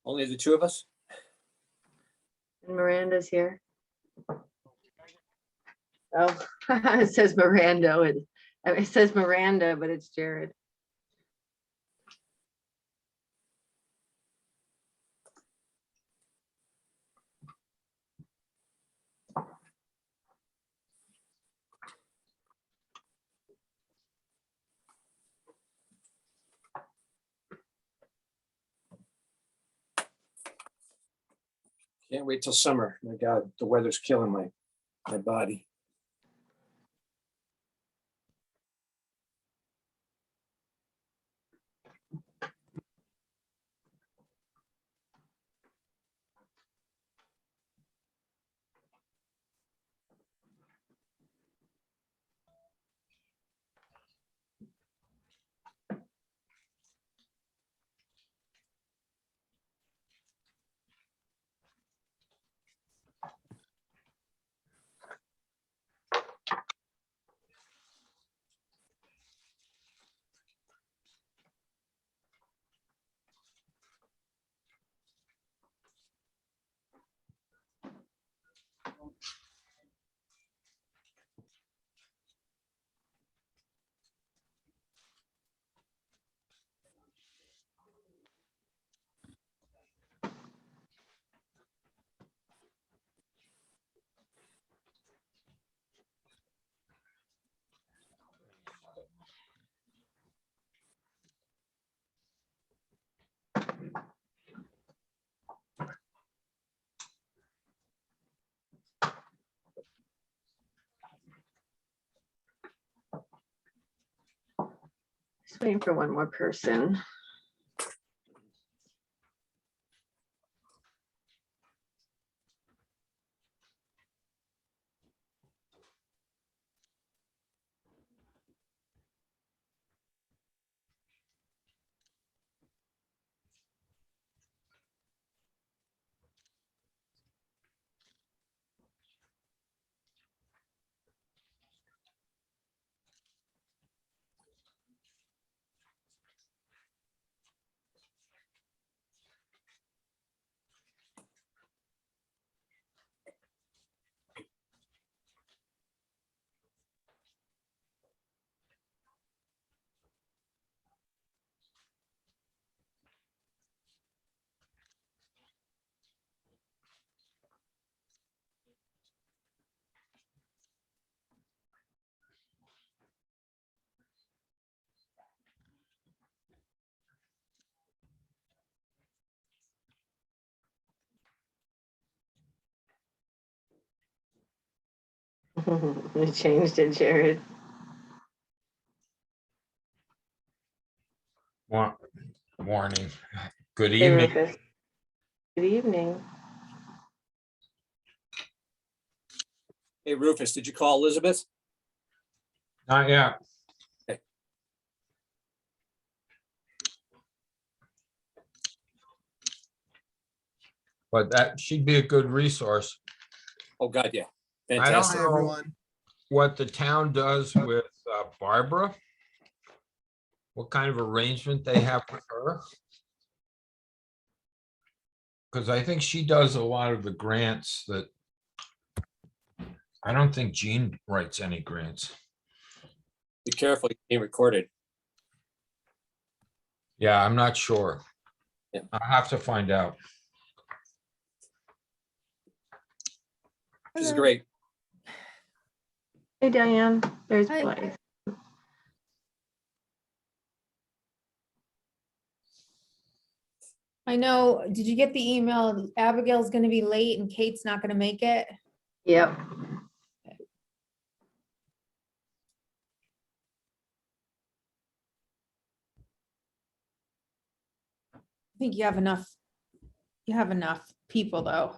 Only the two of us? And Miranda's here. Oh, it says Miranda. It says Miranda, but it's Jared. Can't wait till summer. My God, the weather's killing my body. Just waiting for one more person. You changed it, Jared. Morning. Good Hey, evening. Rufus. Good evening. Hey, Rufus, did you call Elizabeth? Not yet. Okay. But that she'd be a good resource. Oh, God, yeah. I don't Fantastic. Hi, know everyone. what the town does with Barbara. What kind of arrangement they have with her. Because I think she does a lot of the grants that I don't think Jean writes any grants. Be careful, you're being recorded. Yeah, I'm not sure. Yeah. I'll have to find out. Which is great. Hey, Diane. There's Hi. Blythe. I know, did you get the email? Abigail's gonna be late and Kate's not gonna make it. Yep. I think you have enough people though,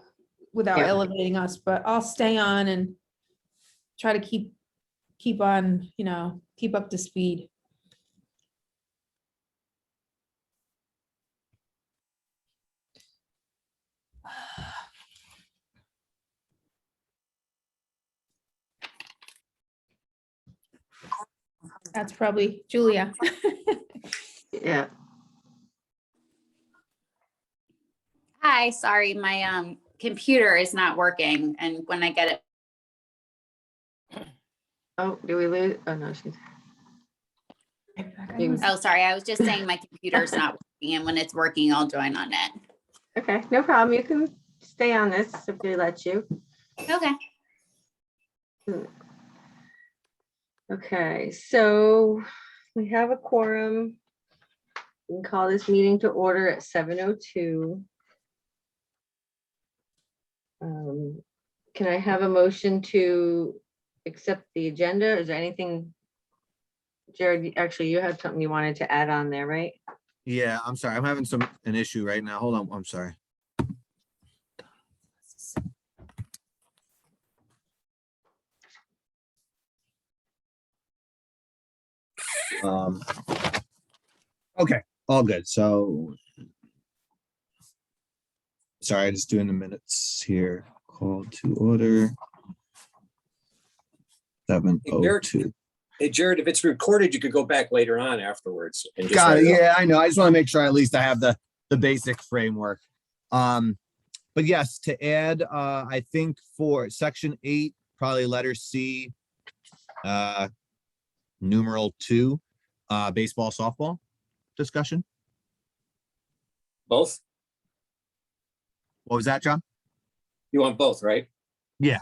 without Yeah. elevating us, but I'll stay on and try to keep on, keep up to speed. That's probably Julia. Yeah. Hi, sorry, my computer is not working, and when I get it, Oh, do we lose? Oh, no, she's. oh, sorry, I was just saying my computer's not working, and when it's working, I'll join on it. Okay, no problem. You can stay on this if they let you. Okay. Okay, so we have a quorum. We can call this meeting to order at 7:02. Can I have a motion to accept the agenda? Is there anything? Jared, actually, you had something you wanted to add on there, right? Yeah, I'm sorry. I'm having an issue right now. Hold on. I'm sorry. Okay, all good. So sorry, just doing the minutes here. Call to order. 7:02. Hey, Jared, if it's recorded, you could go back later on afterwards. And just Got write it. it up. Yeah, I know. I just want to make sure at least I have the basic framework. But yes, to add, I think for section 8, probably letter C, numeral 2, baseball, softball discussion. Both? What was that, John? You want both, right? Yeah.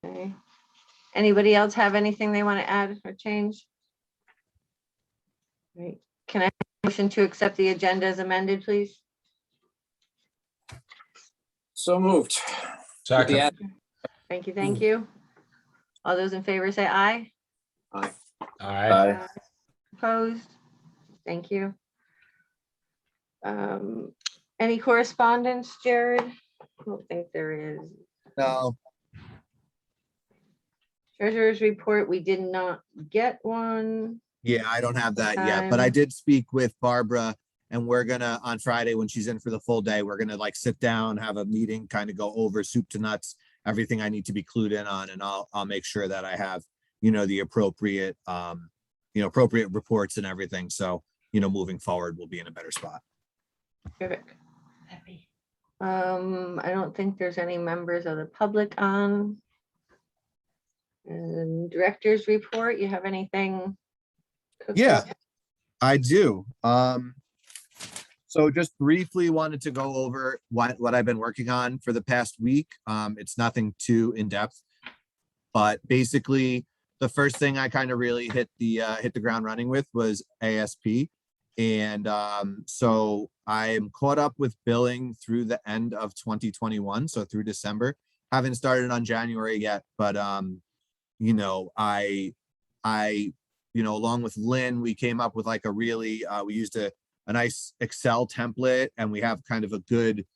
Okay. Anybody else have anything they want to add or change? Right. Can I have a motion to accept the agenda as amended, please? So moved. Second. Yeah. Thank you, thank you. All those in favor say aye. Aye. Aye. Opposed? Thank you. Any correspondence, Jared? I don't think there is. No. Treasurer's report, we did not get one. Yeah, I don't have that yet, but I did speak with Barbara, and we're gonna, on Friday, when she's in for the full day, we're gonna like sit down, have a meeting, kind of go over soup to nuts, everything I need to be clued in on, and I'll make sure that I have, the appropriate, appropriate reports and everything. So, moving forward, we'll be in a better spot. Terrific. I don't think there's any members of the public on. And director's report, you have anything? cooked Yeah. up? I do. So just briefly wanted to go over what I've been working on for the past week. It's nothing too in-depth, but basically the first thing I kind of really hit the ground running with was ASP. And so I'm caught up with billing through the end of 2021, so through December. Haven't started on January yet, but I along with Lynn, we came up with like a really we used a nice Excel template, and we have kind of a good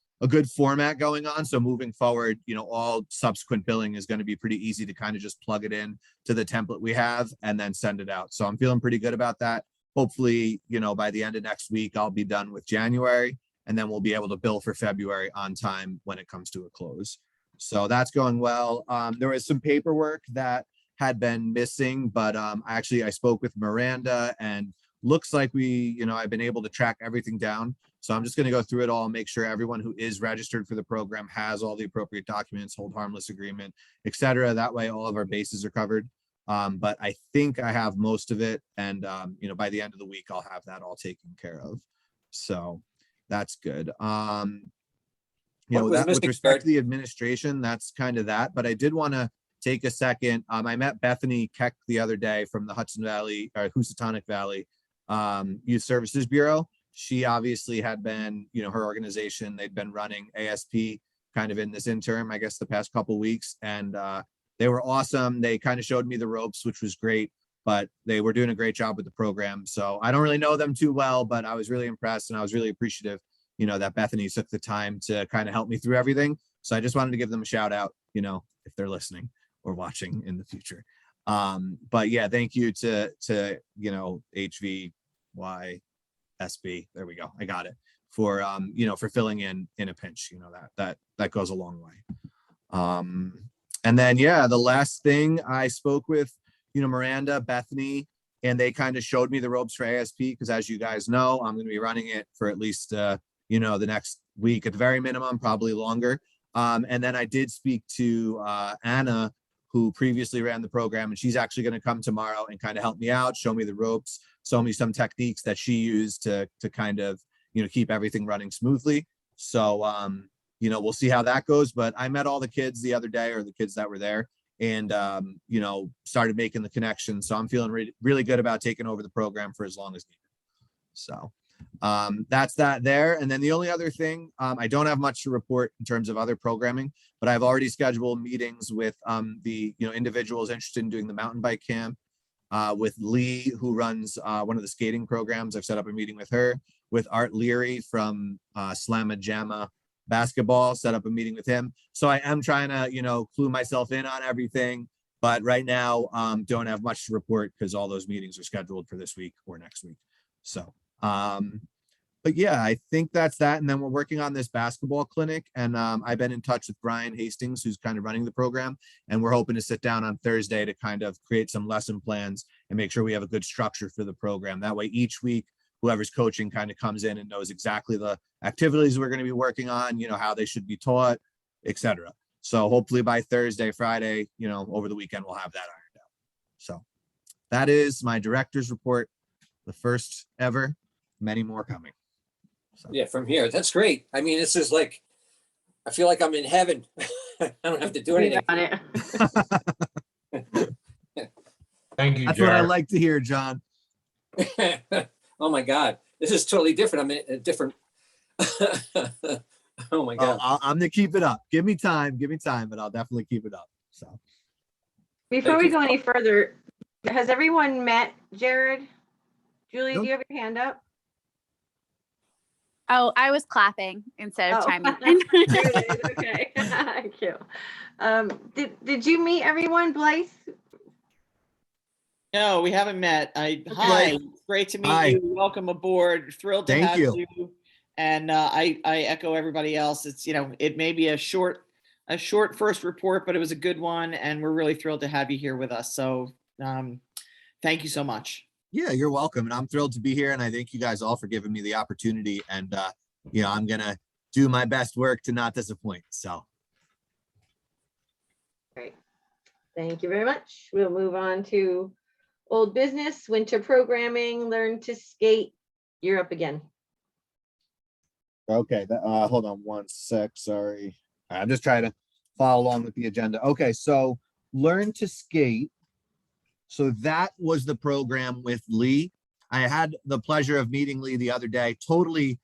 format going on. So moving forward, all subsequent billing is going to be pretty easy to kind of just plug it in to the template we have and then send it out. So I'm feeling pretty good about that. Hopefully, by the end of next week, I'll be done with January, and then we'll be able to bill for February on time when it comes to a close. So that's going well. There was some paperwork that had been missing, but I spoke with Miranda, and looks like I've been able to track everything down. So I'm just going to go through it all, make sure everyone who is registered for the program has all the appropriate documents, hold harmless agreement, etc. That way all of our bases are covered. But I think I have most of it. And, by the end of the week, I'll have that all taken care of. So that's good. With respect to the administration, that's kind of that. But I did want to take a second. I met Bethany Keck the other day from the Hudson Valley or Housatonic Valley Youth Services Bureau. She obviously had been, her organization, they'd been running ASP kind of in this interim, I guess, the past couple of weeks. And they were awesome. They kind of showed me the ropes, which was great, but they were doing a great job with the program. So I don't really know them too well, but I was really impressed, and I was really appreciative, that Bethany took the time to kind of help me through everything. So I just wanted to give them a shout out, if they're listening or watching in the future. But yeah, thank you to HVYSB. There we go. I got it. For for filling in a pinch. That goes a long way. And then the last thing, I spoke with Miranda, Bethany, and they kind of showed me the ropes for ASP, because as you guys know, I'm going to be running it for at least, you know, the next week at the very minimum, probably longer. And then I did speak to Anna, who previously ran the program, and she's actually going to come tomorrow and kind of help me out, show me the ropes, show me some techniques that she used to kind of, you know, keep everything running smoothly. So, you know, we'll see how that goes. But I met all the kids the other day, or the kids that were there, and, you know, started making the connection. So I'm feeling really good about taking over the program for as long as needed. So that's that there. And then the only other thing, I don't have much to report in terms of other programming, but I've already scheduled meetings with the, you know, individuals interested in doing the mountain bike camp, with Lee, who runs one of the skating programs. I've set up a meeting with her, with Art Leary from Slamma Jamma basketball, set up a meeting with him. So I am trying to, you know, clue myself in on everything, but right now don't have much to report because all those meetings are scheduled for this week or next week. So but yeah, I think that's that. And then we're working on this basketball clinic, and I've been in touch with Brian Hastings, who's kind of running the program, and we're hoping to sit down on Thursday to kind of create some lesson plans and make sure we have a good structure for the program. That way each week, whoever's coaching kind of comes in and knows exactly the activities we're going to be working on, you know, how they should be taught, etc. So hopefully by Thursday, Friday, you know, over the weekend, we'll have that ironed out. So that is my director's report, the first ever, many more coming. So. Yeah, from here. That's great. I mean, this is like, I feel like I'm in heaven. I don't have to do anything. On it. Thank you, That's what I Jared. like to hear, John. Oh my God, this is totally different. I'm in a different. Oh my God. I'm gonna keep it up. Give me time, but I'll definitely keep it up. So Before Thank we you. go any further, has everyone met Jared? Julie, Nope. do you have your hand up? Oh, I was clapping instead of Oh. chiming in. There it is. Okay, thank you. Did you meet everyone, Blythe? No, we haven't met. Hi, it's great to meet Hi. you. Welcome aboard. Thrilled to Thank have you. you. And I echo everybody else. It's, you know, it may be a short first report, but it was a good one. And we're really thrilled to have you here with us. So thank you so much. yeah, you're welcome, and I'm thrilled to be here. And I thank you guys all for giving me the opportunity. And you know, I'm gonna do my best work to not disappoint. So Great. Thank you very much. We'll move on to old business, winter programming, learn to skate. You're up again. okay, hold on one sec. Sorry, I'm just trying to follow along with the agenda. Okay, so learn to skate. So that was the program with Lee. I had the pleasure of meeting Lee the other day, totally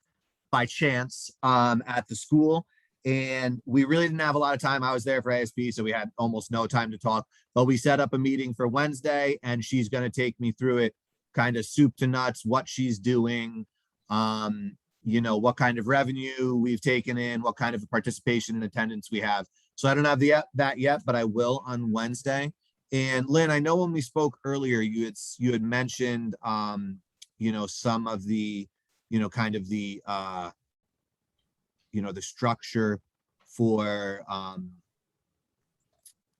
by chance, at the school. And we really didn't have a lot of time. I was there for ASP, so we had almost no time to talk. But we set up a meeting for Wednesday, and she's going to take me through it, kind of soup to nuts, what she's doing, you know, what kind of revenue we've taken in, what kind of participation and attendance we have. So I don't have that yet, but I will on Wednesday. And Lynn, I know when we spoke earlier, you had mentioned, you know, some of the, you know, kind of the, you know, the structure for,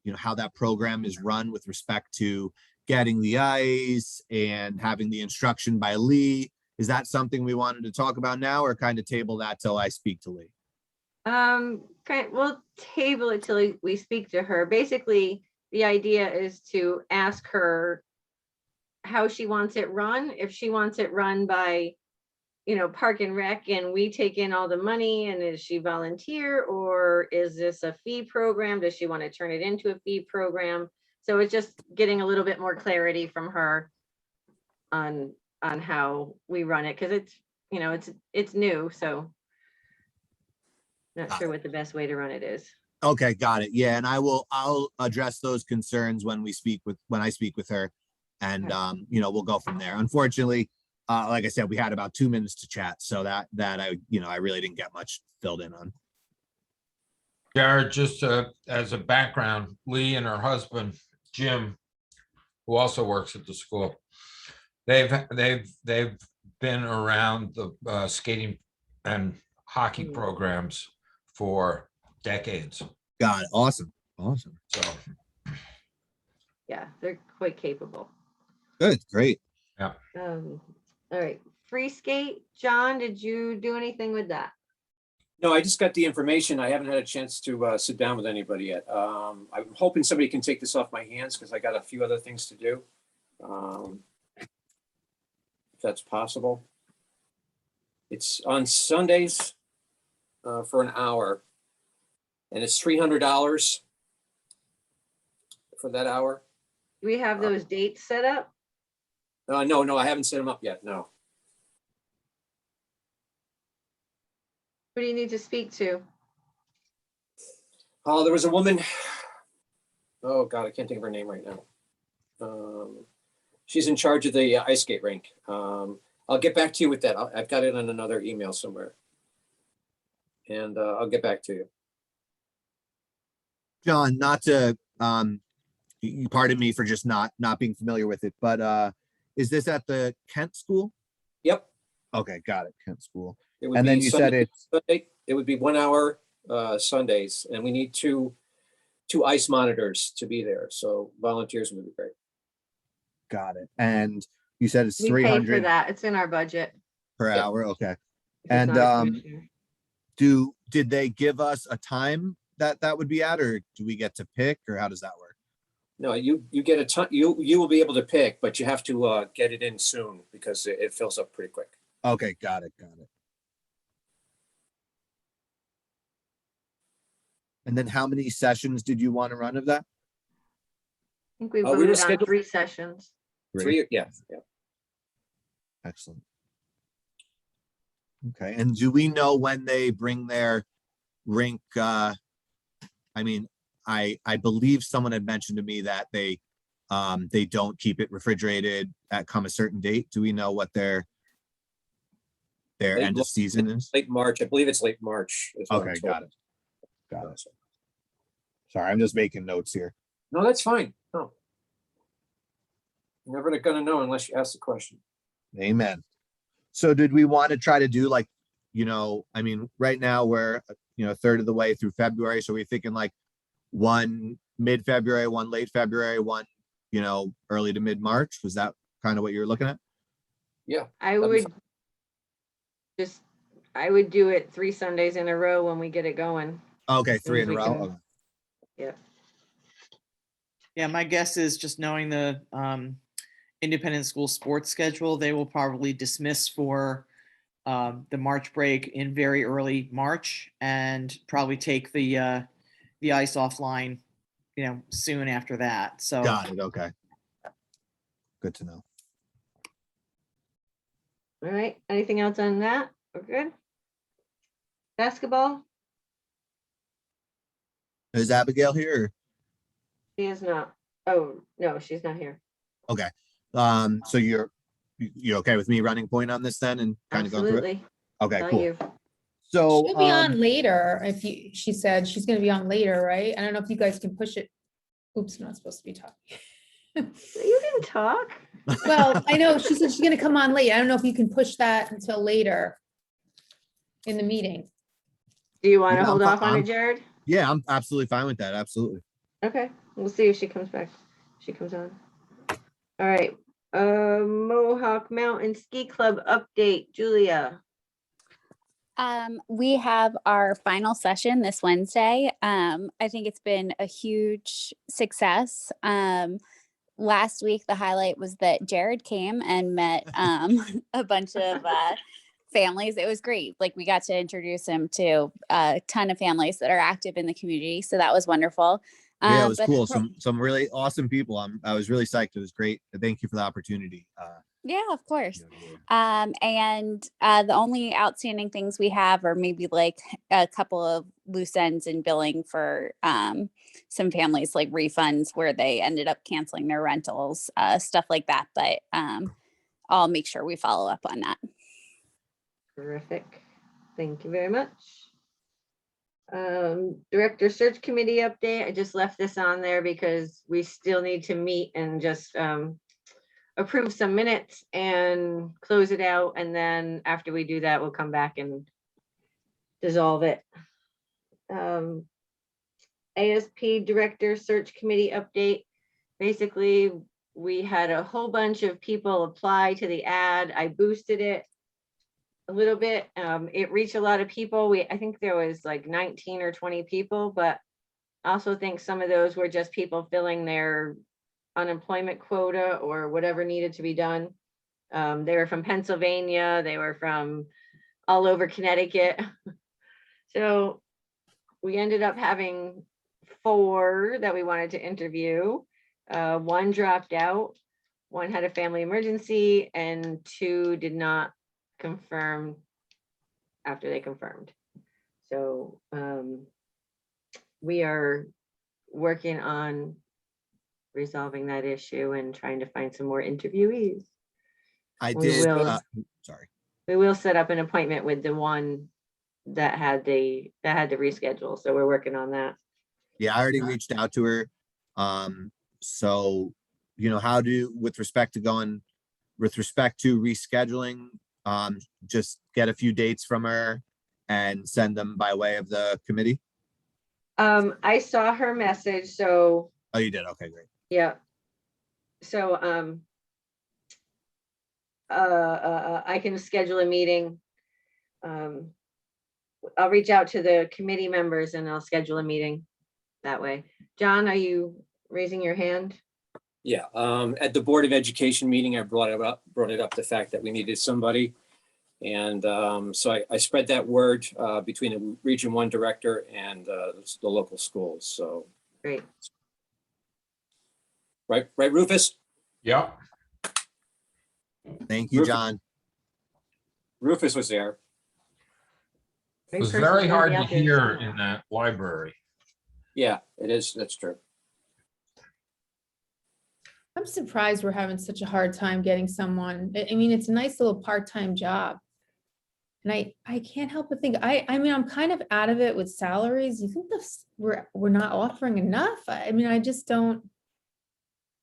you know, how that program is run with respect to getting the ice and having the instruction by Lee. Is that something we wanted to talk about now, or kind of table that till I speak to Lee? We'll table it till we speak to her. Basically, the idea is to ask her how she wants it run. If she wants it run by, you know, Park and Rec, and we take in all the money, and is she volunteer, or is this a fee program? Does she want to turn it into a fee program? So it's just getting a little bit more clarity from her on how we run it, because it's, you know, it's new, so not sure what the best way to run it is. Okay, got it. Yeah, and I'll address those concerns when I speak with her, and you know, we'll go from there. Unfortunately, like I said, we had about 2 minutes to chat, so that I, you know, I really didn't get much filled in on. Jared, just as a background, Lee and her husband, Jim, who also works at the school, they've been around the skating and hockey programs for decades. Got it. Awesome. So Yeah, they're quite capable. Good. Great. Yeah. All right, free skate, John, did you do anything with that? No, I just got the information. I haven't had a chance to sit down with anybody yet. I'm hoping somebody can take this off my hands because I got a few other things to do. If that's possible. It's on Sundays for an hour, and it's $300 for that hour. Do we have those dates set up? No, I haven't set them up yet. No. Who do you need to speak to? Oh, there was a woman. Oh God, I can't think of her name right now. She's in charge of the ice skate rink. I'll get back to you with that. I've got it on another email somewhere. And I'll get back to you. John, not to, pardon me for just not being familiar with it, but is this at the Kent School? Yep. Okay, got it, Kent School. It would And then be you said it's, Sunday. It would be 1 hour Sundays, and we need two ice monitors to be there. So volunteers would be great. got it. And you said it's We pay for 300 that. It's in our budget. per Yep. hour, okay. if it's And, not a commissioner. Did they give us a time that would be at, or do we get to pick, or how does that work? No, you get a ton. You will be able to pick, but you have to get it in soon because it fills up pretty quick. Okay, got it. And then how many sessions did you want to run of that? I think we we were voted on scheduled- 3 sessions. Three, yeah. Excellent. Okay, and do we know when they bring their rink? I mean, I believe someone had mentioned to me that they don't keep it refrigerated at come a certain date. Do we know what their Late end of March. season is? Late March. I believe it's late March. is what I'm Okay, told. got it. Sorry, I'm just making notes here. No, that's fine. No. You're never gonna know unless you ask the question. Amen. So did we want to try to do like, I mean, right now we're, a third of the way through February. So we're thinking like one mid-February, one late February, one, early to mid-March. Was that kind of what you're looking at? Yeah. I that'd be would I would do it 3 Sundays in a row when we get it going. Okay, soon 3 as in a we row. can- Okay. Yeah, my guess is just knowing the independent school sports schedule, they will probably dismiss for the March break in very early March and probably take the ice offline, soon after that. So Got it. Okay. Good to know. All right, anything else on that? We're good? Basketball? Is Abigail here? She is not. Oh, no, she's not here. Okay. So you're okay with me running point on this then and kind of going through it? Absolutely. Okay, Tell cool. you. So, She'll be on later she said she's gonna be on later, right? I don't know if you guys can push it. Oops, I'm not supposed to be talking. You can talk. Well, I know she said she's gonna come on late. I don't know if you can push that until later in the meeting. Do you want Yeah, to hold I'm off on fi- it, Jared? yeah, I'm absolutely fine with that. Absolutely. Okay, we'll see if she comes back. She comes on. All right, Mohawk Mountain Ski Club update, Julia. We have our final session this Wednesday. I think it's been a huge success. Last week, the highlight was that Jared came and met a bunch of families. It was great. Like, we got to introduce him to a ton of families that are active in the community. So that was wonderful. Yeah, it was but cool. Some really awesome people. I was really psyched. It was great. Thank you for the opportunity. Yeah, of course. Yeah. And the only outstanding things we have are maybe like a couple of loose ends in billing for some families, like refunds where they ended up canceling their rentals, stuff like that. But I'll make sure we follow up on that. Terrific. Thank you very much. Director Search Committee update. I just left this on there because we still need to meet and just approve some minutes and close it out. And then after we do that, we'll come back and dissolve it. ASP Director Search Committee update. Basically, we had a whole bunch of people apply to the ad. I boosted it a little bit. It reached a lot of people. I think there was like 19 or 20 people, but I also think some of those were just people filling their unemployment quota or whatever needed to be done. They were from Pennsylvania. They were from all over Connecticut. So we ended up having 4 that we wanted to interview. 1 dropped out, 1 had a family emergency, and 2 did not confirm after they confirmed. So we are working on resolving that issue and trying to find some more interviewees. I We did, will. sorry. We will set up an appointment with the one that had to reschedule. So we're working on that. Yeah, I already reached out to her. So, you know, with respect to rescheduling, just get a few dates from her and send them by way of the committee? I saw her message, so Oh, you did? Okay, great. yeah. So I can schedule a meeting. I'll reach out to the committee members and I'll schedule a meeting that way. John, are you raising your hand? Yeah, at the Board of Education meeting, I brought it up, the fact that we needed somebody. And so I spread that word between the Region 1 director and the local schools, so. Great. Right, Rufus? Yep. Thank you, Rufus. John. Rufus was there. It was very hard to hear in that library. Yeah, it is, that's true. I'm surprised we're having such a hard time getting someone. I mean, it's a nice little part-time job. And I can't help but think, I mean, I'm kind of out of it with salaries. You think we're not offering enough? I mean, I just don't.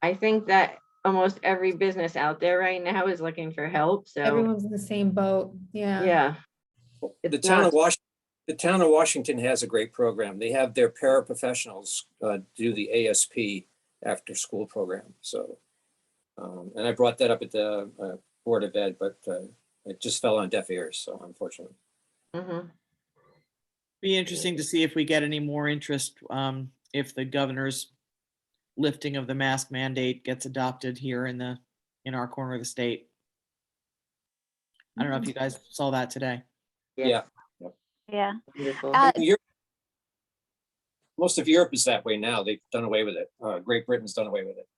I think that almost every business out there right now is looking for help, so. Everyone's in the same boat. Yeah. Yeah. The It's town of not- Washington has a great program. They have their paraprofessionals do the ASP after school program, so. And I brought that up at the Board of Ed, but it just fell on deaf ears, so unfortunately. Mhm. Be interesting to see if we get any more interest, if the governor's lifting of the mask mandate gets adopted here in our corner of the state. I don't know if you guys saw that today. Yeah. Yeah. Wonderful. Most of Europe is that way now. They've done away with it. Great Britain's done away with it.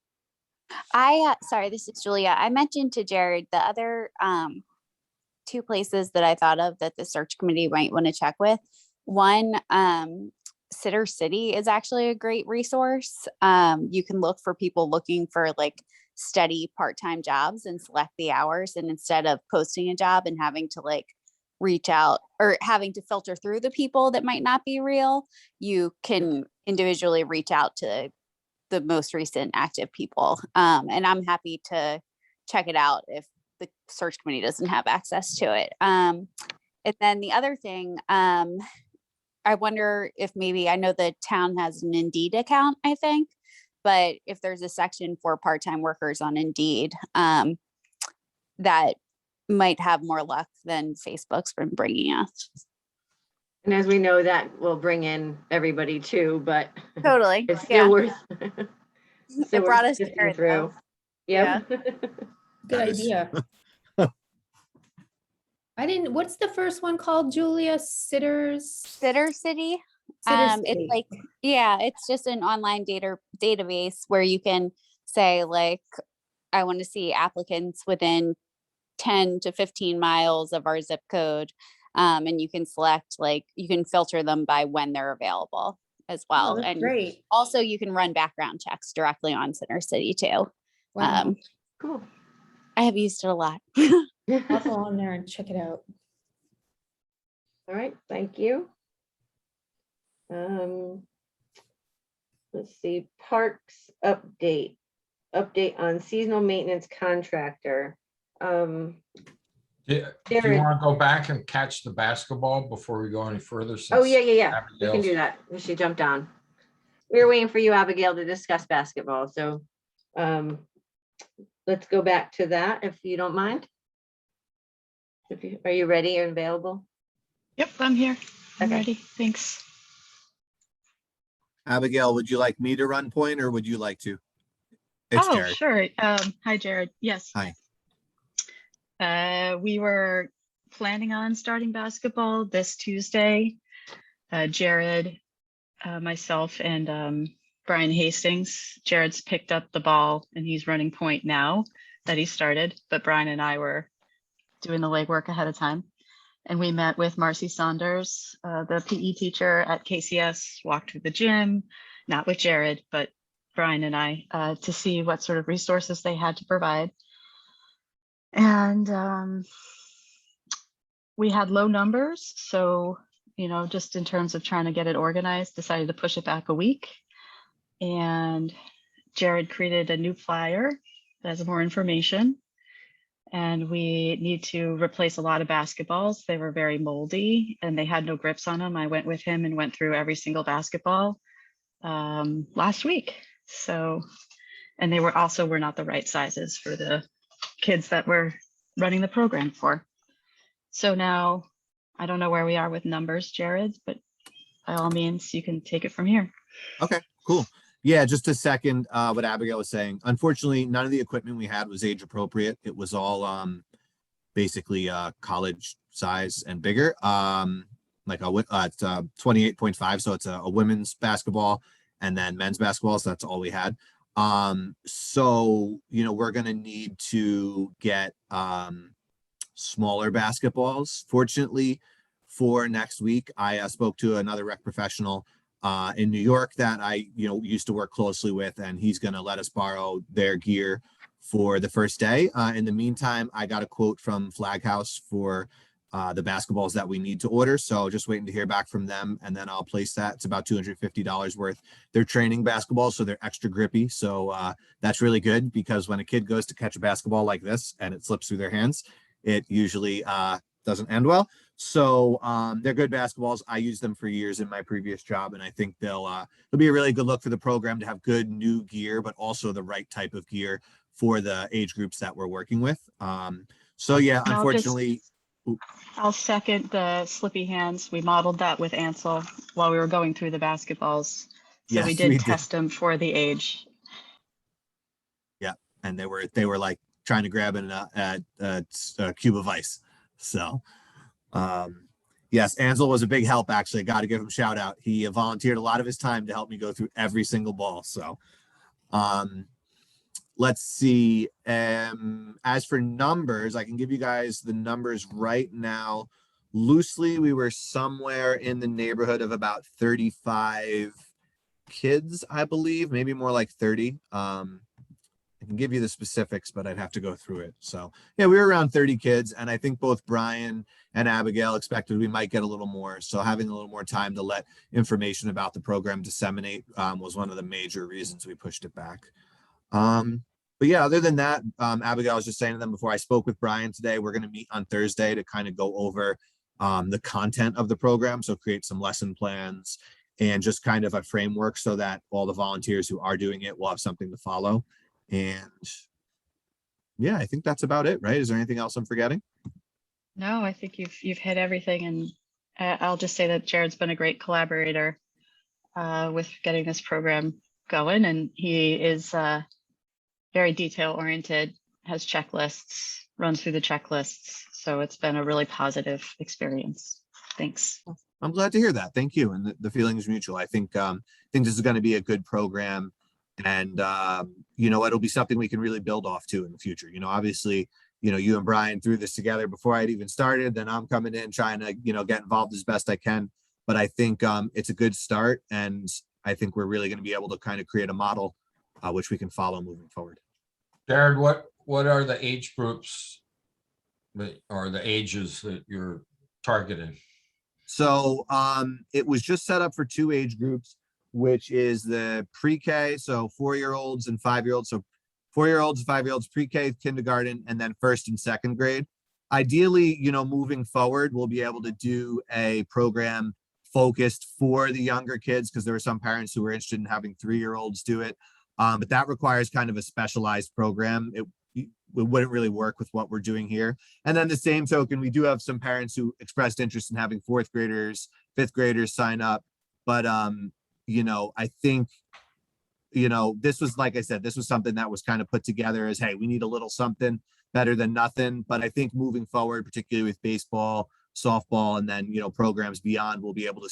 Sorry, this is Julia. I mentioned to Jared the other 2 places that I thought of that the search committee might want to check with. One, Sitter City is actually a great resource. You can look for people looking for like steady part-time jobs and select the hours. And instead of posting a job and having to like reach out or having to filter through the people that might not be real, you can individually reach out to the most recent active people. And I'm happy to check it out if the search committee doesn't have access to it. And then the other thing, I wonder if maybe, I know the town has an Indeed account, I think, but if there's a section for part-time workers on Indeed, that might have more luck than Facebook's been bringing us. And as we know, that will bring in everybody too, but Totally. it's Yeah. still worth. It brought us sifting here, through. Yep. Good Nice. idea. What's the first one called, Julia? Sitter City. Sitter It's City. like, yeah, it's just an online database where you can say like, I want to see applicants within 10 to 15 miles of our zip code. And you can select, like, you can filter them by when they're available as well. Oh, that's And great. also you can run background checks directly on Center City too. Wow. Cool. I have used it a lot. I'll go on there and check it out. All right, thank you. Let's see, parks update on seasonal maintenance contractor. Do you Jared. want to go back and catch the basketball before we go any further? Oh, since yeah. We can Abigail's- do that. She jumped on. We were waiting for you, Abigail, to discuss basketball, so let's go back to that if you don't mind. Are you ready and available? Yep, I'm here. I'm Okay. ready. Thanks. Abigail, would you like me to run point or would you like to? It's Oh, Jared. sure. Hi, Jared. Yes. Hi. We were planning on starting basketball this Tuesday. Jared, myself, and Brian Hastings. Jared's picked up the ball and he's running point now that he started, but Brian and I were doing the legwork ahead of time. And we met with Marcy Saunders, the PE teacher at KCS, walked through the gym, not with Jared, but Brian and I, to see what sort of resources they had to provide. And we had low numbers. So, you know, just in terms of trying to get it organized, decided to push it back a week. And Jared created a new flyer that has more information. And we need to replace a lot of basketballs. They were very moldy and they had no grips on them. I went with him and went through every single basketball last week. So, and they were not the right sizes for the kids that we're running the program for. So now I don't know where we are with numbers, Jared, but by all means, you can take it from here. Okay, cool. Yeah, just to second what Abigail was saying. Unfortunately, none of the equipment we had was age appropriate. It was all basically college size and bigger. Like it's 28.5, so it's a women's basketball and then men's basketball. So that's all we had. So you know, we're gonna need to get smaller basketballs. Fortunately, for next week, I spoke to another rec professional in New York that I, used to work closely with, and he's going to let us borrow their gear for the first day. In the meantime, I got a quote from Flag House for the basketballs that we need to order. So just waiting to hear back from them, and then I'll place that. It's about $250 worth. They're training basketballs, so they're extra grippy. So that's really good, because when a kid goes to catch a basketball like this and it slips through their hands, it usually doesn't end well. So they're good basketballs. I used them for years in my previous job, and I think they'll be a really good look for the program to have good new gear, but also the right type of gear for the age groups that we're working with. So yeah, And unfortunately. I'll second the slippy hands. We modeled that with Ansel while we were going through the basketballs. So Yes, we did test them for the age. Yeah, and they were like trying to grab a cube of ice. So yes, Ansel was a big help, actually. Got to give him a shout out. He volunteered a lot of his time to help me go through every single ball. So let's see. As for numbers, I can give you guys the numbers right now. Loosely, we were somewhere in the neighborhood of about 35 kids, I believe, maybe more like 30. I can give you the specifics, but I'd have to go through it. So yeah, we were around 30 kids, and I think both Brian and Abigail expected we might get a little more. So having a little more time to let information about the program disseminate was one of the major reasons we pushed it back. But yeah, other than that, Abigail was just saying to them before, I spoke with Brian today. We're going to meet on Thursday to kind of go over the content of the program. So create some lesson plans and just kind of a framework so that all the volunteers who are doing it will have something to follow. And yeah, I think that's about it, right? Is there anything else I'm forgetting? No, I think you've hit everything. And I'll just say that Jared's been a great collaborator with getting this program going. And he is very detail oriented, has checklists, runs through the checklists. So it's been a really positive experience. Thanks. I'm glad to hear that. Thank you. And the feeling is mutual. I think this is going to be a good program, and it'll be something we can really build off to in the future. Obviously, you and Brian threw this together before I'd even started. Then I'm coming in trying to get involved as best I can. But I think it's a good start, and I think we're really going to be able to kind of create a model which we can follow moving forward. Jared, what are the age groups or the ages that you're targeting? So it was just set up for 2 age groups, which is the pre-K, so 4-year-olds and 5-year-olds. So 4-year-olds and 5-year-olds, pre-K, kindergarten, and then 1st and 2nd grade. Ideally, moving forward, we'll be able to do a program focused for the younger kids, because there were some parents who were interested in having 3-year-olds do it. But that requires kind of a specialized program. It wouldn't really work with what we're doing here. And then the same token, we do have some parents who expressed interest in having fourth graders, fifth graders sign up. But, you know, I think, you know, this was, like I said, this was something that was kind of put together as, hey, we need a little something better than nothing. But I think moving forward, particularly with baseball, softball, and then, you know, programs beyond, we'll be able to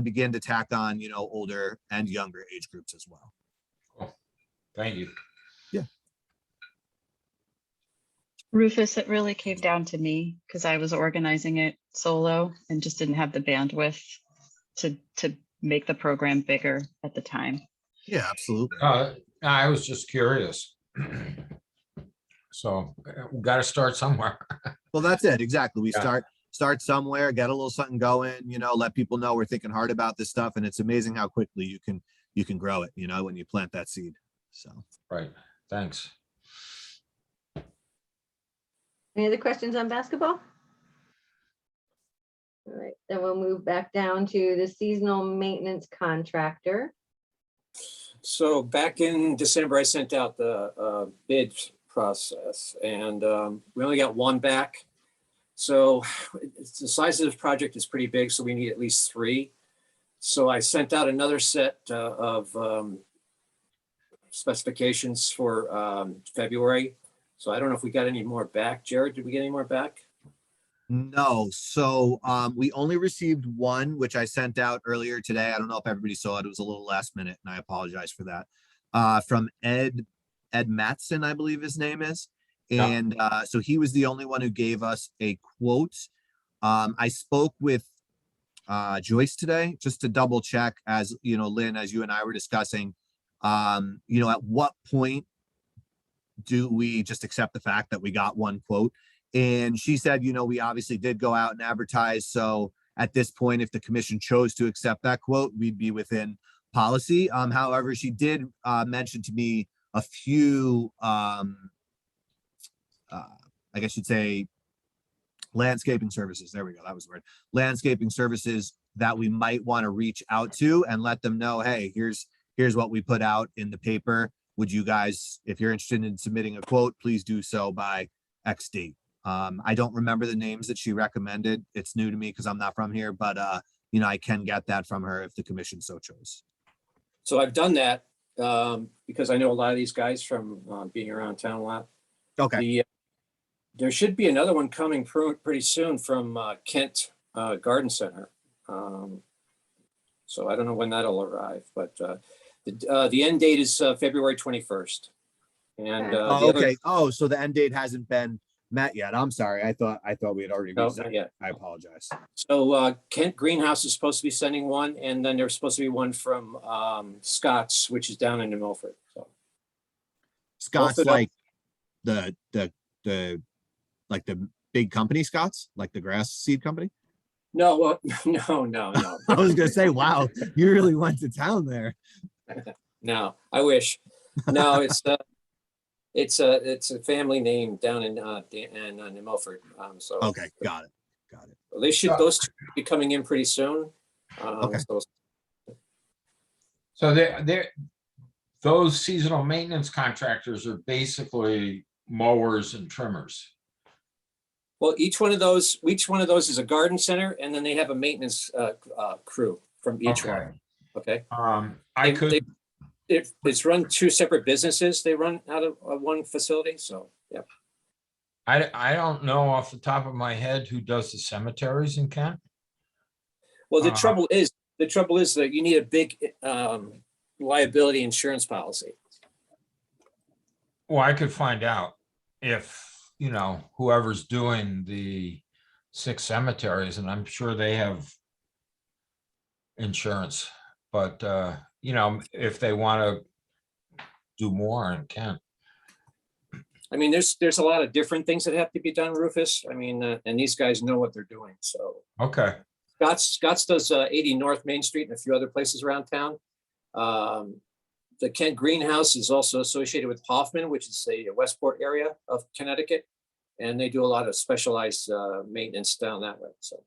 begin to tack on, you know, older and younger age groups as well. Thank you. Rufus, it really came down to me because I was organizing it solo and just didn't have the bandwidth to make the program bigger at the time. Yeah, absolutely. I was just curious. So we got to start somewhere. Well, that's it. Exactly. We Yeah. start somewhere, get a little something going, you know, let people know we're thinking hard about this stuff. And it's amazing how quickly you can grow it, you know, when you plant that seed. So. Right. Thanks. Any other questions on basketball? All right, then we'll move back down to the seasonal maintenance contractor. So back in December, I sent out the bid process, and we only got one back. So the size of this project is pretty big, so we need at least 3. So I sent out another set of specifications for February. So I don't know if we got any more back. Jared, did we get any more back? No, so we only received one, which I sent out earlier today. I don't know if everybody saw it. It was a little last minute, and I apologize for that. From Ed Matson, I believe his name is. Yeah. And so he was the only one who gave us a quote. I spoke with Joyce today just to double check, as you know, Lynn, as you and I were discussing, you know, at what point do we just accept the fact that we got one quote? And she said, you know, we obviously did go out and advertise. So at this point, if the commission chose to accept that quote, we'd be within policy. However, she did mention to me a few, I guess you'd say, landscaping services. There we go. That was the word. Landscaping services that we might want to reach out to and let them know, hey, here's what we put out in the paper. Would you guys, if you're interested in submitting a quote, please do so by X date. I don't remember the names that she recommended. It's new to me because I'm not from here, but you know, I can get that from her if the commission so chose. So I've done that because I know a lot of these guys from being around town a lot. Okay. There should be another one coming pretty soon from Kent Garden Center. So I don't know when that'll arrive, but the end date is February 21st. And okay. Oh, so the end date hasn't been met yet. I'm sorry. I thought we had already No, reached not that. yet. I apologize. So Kent Greenhouse is supposed to be sending one, and then there's supposed to be one from Scott's, which is down in New Milford. So Scott's Both of them. like the like the big company Scott's, like the grass seed company. no, no. I was gonna say, wow, you really went to town there. No, I wish. No, it's a family name down in New Milford. So Okay, got it. they should those two be coming in pretty soon. Okay. So those seasonal maintenance contractors are basically mowers and trimmers. Well, each one of those is a garden center, and then they have a maintenance crew from each one. Okay. I could. It's run 2 separate businesses. They run out of one facility. So, yeah. I don't know off the top of my head who does the cemeteries in Kent. Well, the trouble is that you need a big liability insurance policy. Well, I could find out if, you know, whoever's doing the 6 cemeteries, and I'm sure they have insurance, but you know, if they want to do more in Kent. I mean, there's a lot of different things that have to be done, Rufus. I mean, and these guys know what they're doing. So Okay. Scott's does 80 North Main Street and a few other places around town. The Kent Greenhouse is also associated with Hoffman, which is a Westport area of Connecticut, and they do a lot of specialized maintenance down that way. So.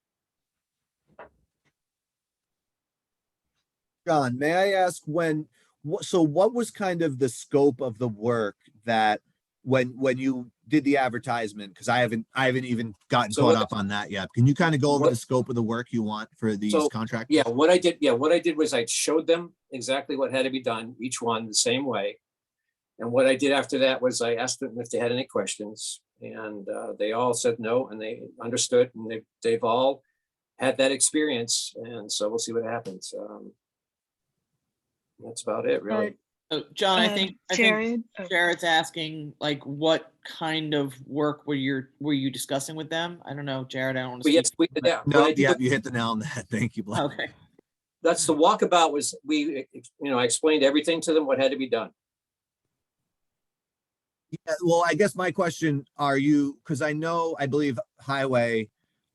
John, may I ask when so what was kind of the scope of the work that when you did the advertisement? Because I haven't even gotten So caught what- up on that yet. Can you kind of go over What- the scope of the work you want for these So, contracts? Yeah, what I did was I showed them exactly what had to be done, each one the same way. And what I did after that was I asked them if they had any questions, and they all said no, and they understood, and they've all had that experience, and so we'll see what happens. That's about it, really. So, John, I think Jared, oh, Jared's asking, like, what kind of work were you discussing with them? I don't know, Jared, I don't want to But yes, speak. we did that. No, What I did yeah, was- you hit the nail on the head. Thank you, Blaine. Okay, That's the walkabout was, I explained everything to them, what had to be done. Yeah, well, I guess my question, because I believe Highway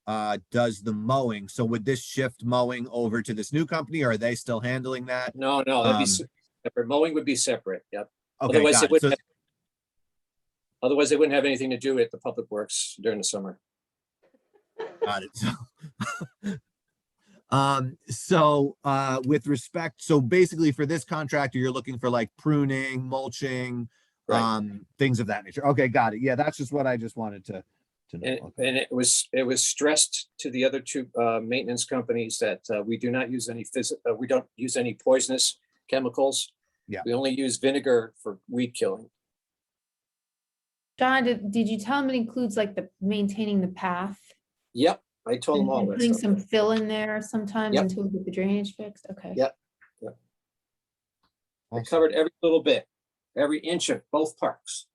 does the mowing. So would this shift mowing over to this new company, or are they still handling that? No, that'd be Um, separate. Mowing would be separate, yep. Okay, Otherwise, got they it. wouldn't So, Otherwise, they wouldn't have anything to do at the public works during the summer. got it. So, with respect, so basically for this contractor, you're looking for like pruning, mulching, Right. things of that nature. Okay, got it. Yeah, that's just what I just wanted to know. And, Okay. and it was stressed to the other two maintenance companies that we do not use any we don't use any poisonous chemicals. Yeah. We only use vinegar for weed killing. John, did you tell him it includes like the maintaining the path? Yep, I told them all And that putting stuff. some fill in there sometimes Yep. until we get the drainage fixed? Okay. Yep. I Awesome. covered every little bit, every inch of both parks.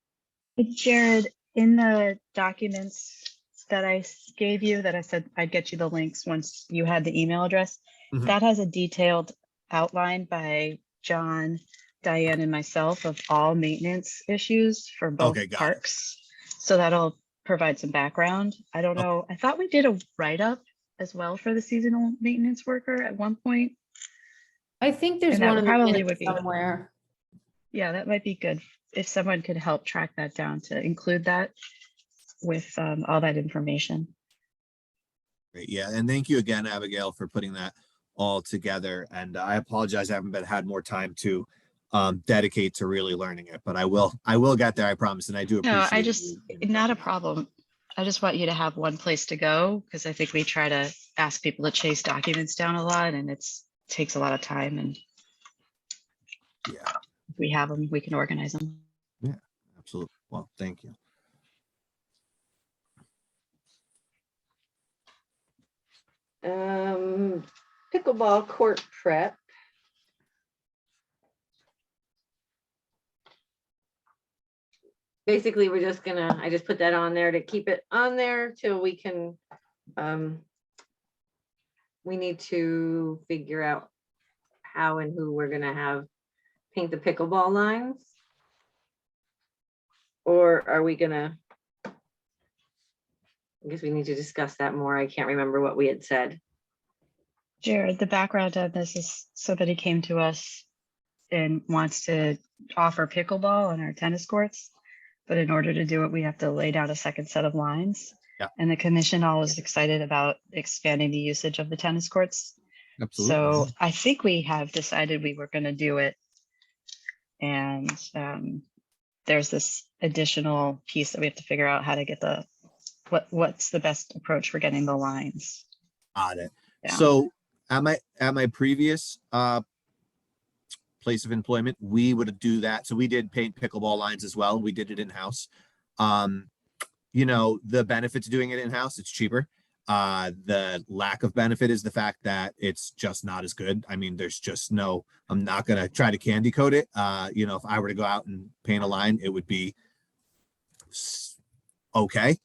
Jared, in the documents that I gave you, that I said I'd get you the links once you had the email address, Mhm. that has a detailed outline by John, Diane, and myself of all maintenance issues for both Okay, got it. parks. So that'll provide some background. I don't Okay. know. I thought we did a write-up as well for the seasonal maintenance worker at one point. I think there's And that one in the probably minutes would be- somewhere. Yeah, that might be good if someone could help track that down to include that with all that information. Great. Yeah, and thank you again, Abigail, for putting that all together. And I apologize, I haven't had more time to dedicate to really learning it, but I will get there, I promise. And I do No, appreciate you. not a problem. I just want you to have one place to go because I think we try to ask people to chase documents down a lot and takes a lot of time, and Yeah, if we have them, we can organize them. absolutely. Well, thank you. Pickleball court prep. Basically, I just put that on there to keep it on there till we can, we need to figure out how and who we're gonna have paint the pickleball lines. Or are we gonna? I guess we need to discuss that more. I can't remember what we had said. Jared, the background on this is somebody came to us and wants to offer pickleball on our tennis courts. But in order to do it, we have to lay down a second set of lines. Yeah. And the commission all was excited about expanding the usage of the tennis courts. So I think we have decided we were going to do it. And there's this additional piece that we have to figure out how to get what's the best approach for getting the lines. Got it. Yeah. So at my previous place of employment, we would do that. So we did paint pickleball lines as well. We did it in-house. The benefit to doing it in-house, it's cheaper. The lack of benefit is the fact that it's just not as good. I mean, I'm not going to try to candy coat it. If I were to go out and paint a line, it would be okay.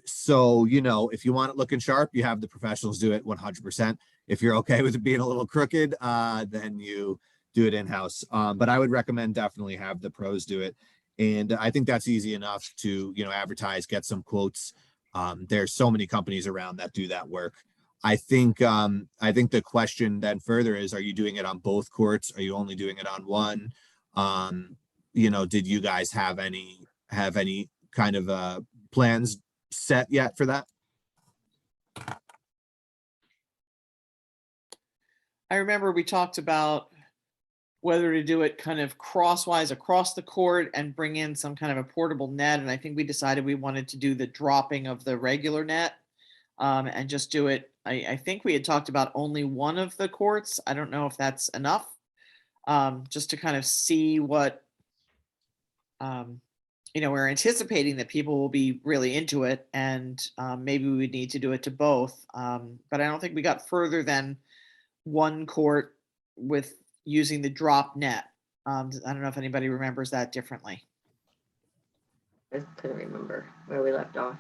So, if you want it looking sharp, you have the professionals do it 100%. If you're okay with it being a little crooked, then you do it in-house. But I would recommend definitely have the pros do it. And I think that's easy enough to, advertise, get some quotes. There's so many companies around that do that work. I think the question then further is, are you doing it on both courts? Are you only doing it on one? Did you guys have any kind of plans set yet for that? I remember we talked about whether to do it kind of crosswise across the court and bring in some kind of a portable net. And I think we decided we wanted to do the dropping of the regular net and just do it. I think we had talked about only one of the courts. I don't know if that's enough, just to kind of see what, we're anticipating that people will be really into it, and maybe we would need to do it to both. But I don't think we got further than one court with using the drop net. I don't know if anybody remembers that differently. I couldn't remember where we left off.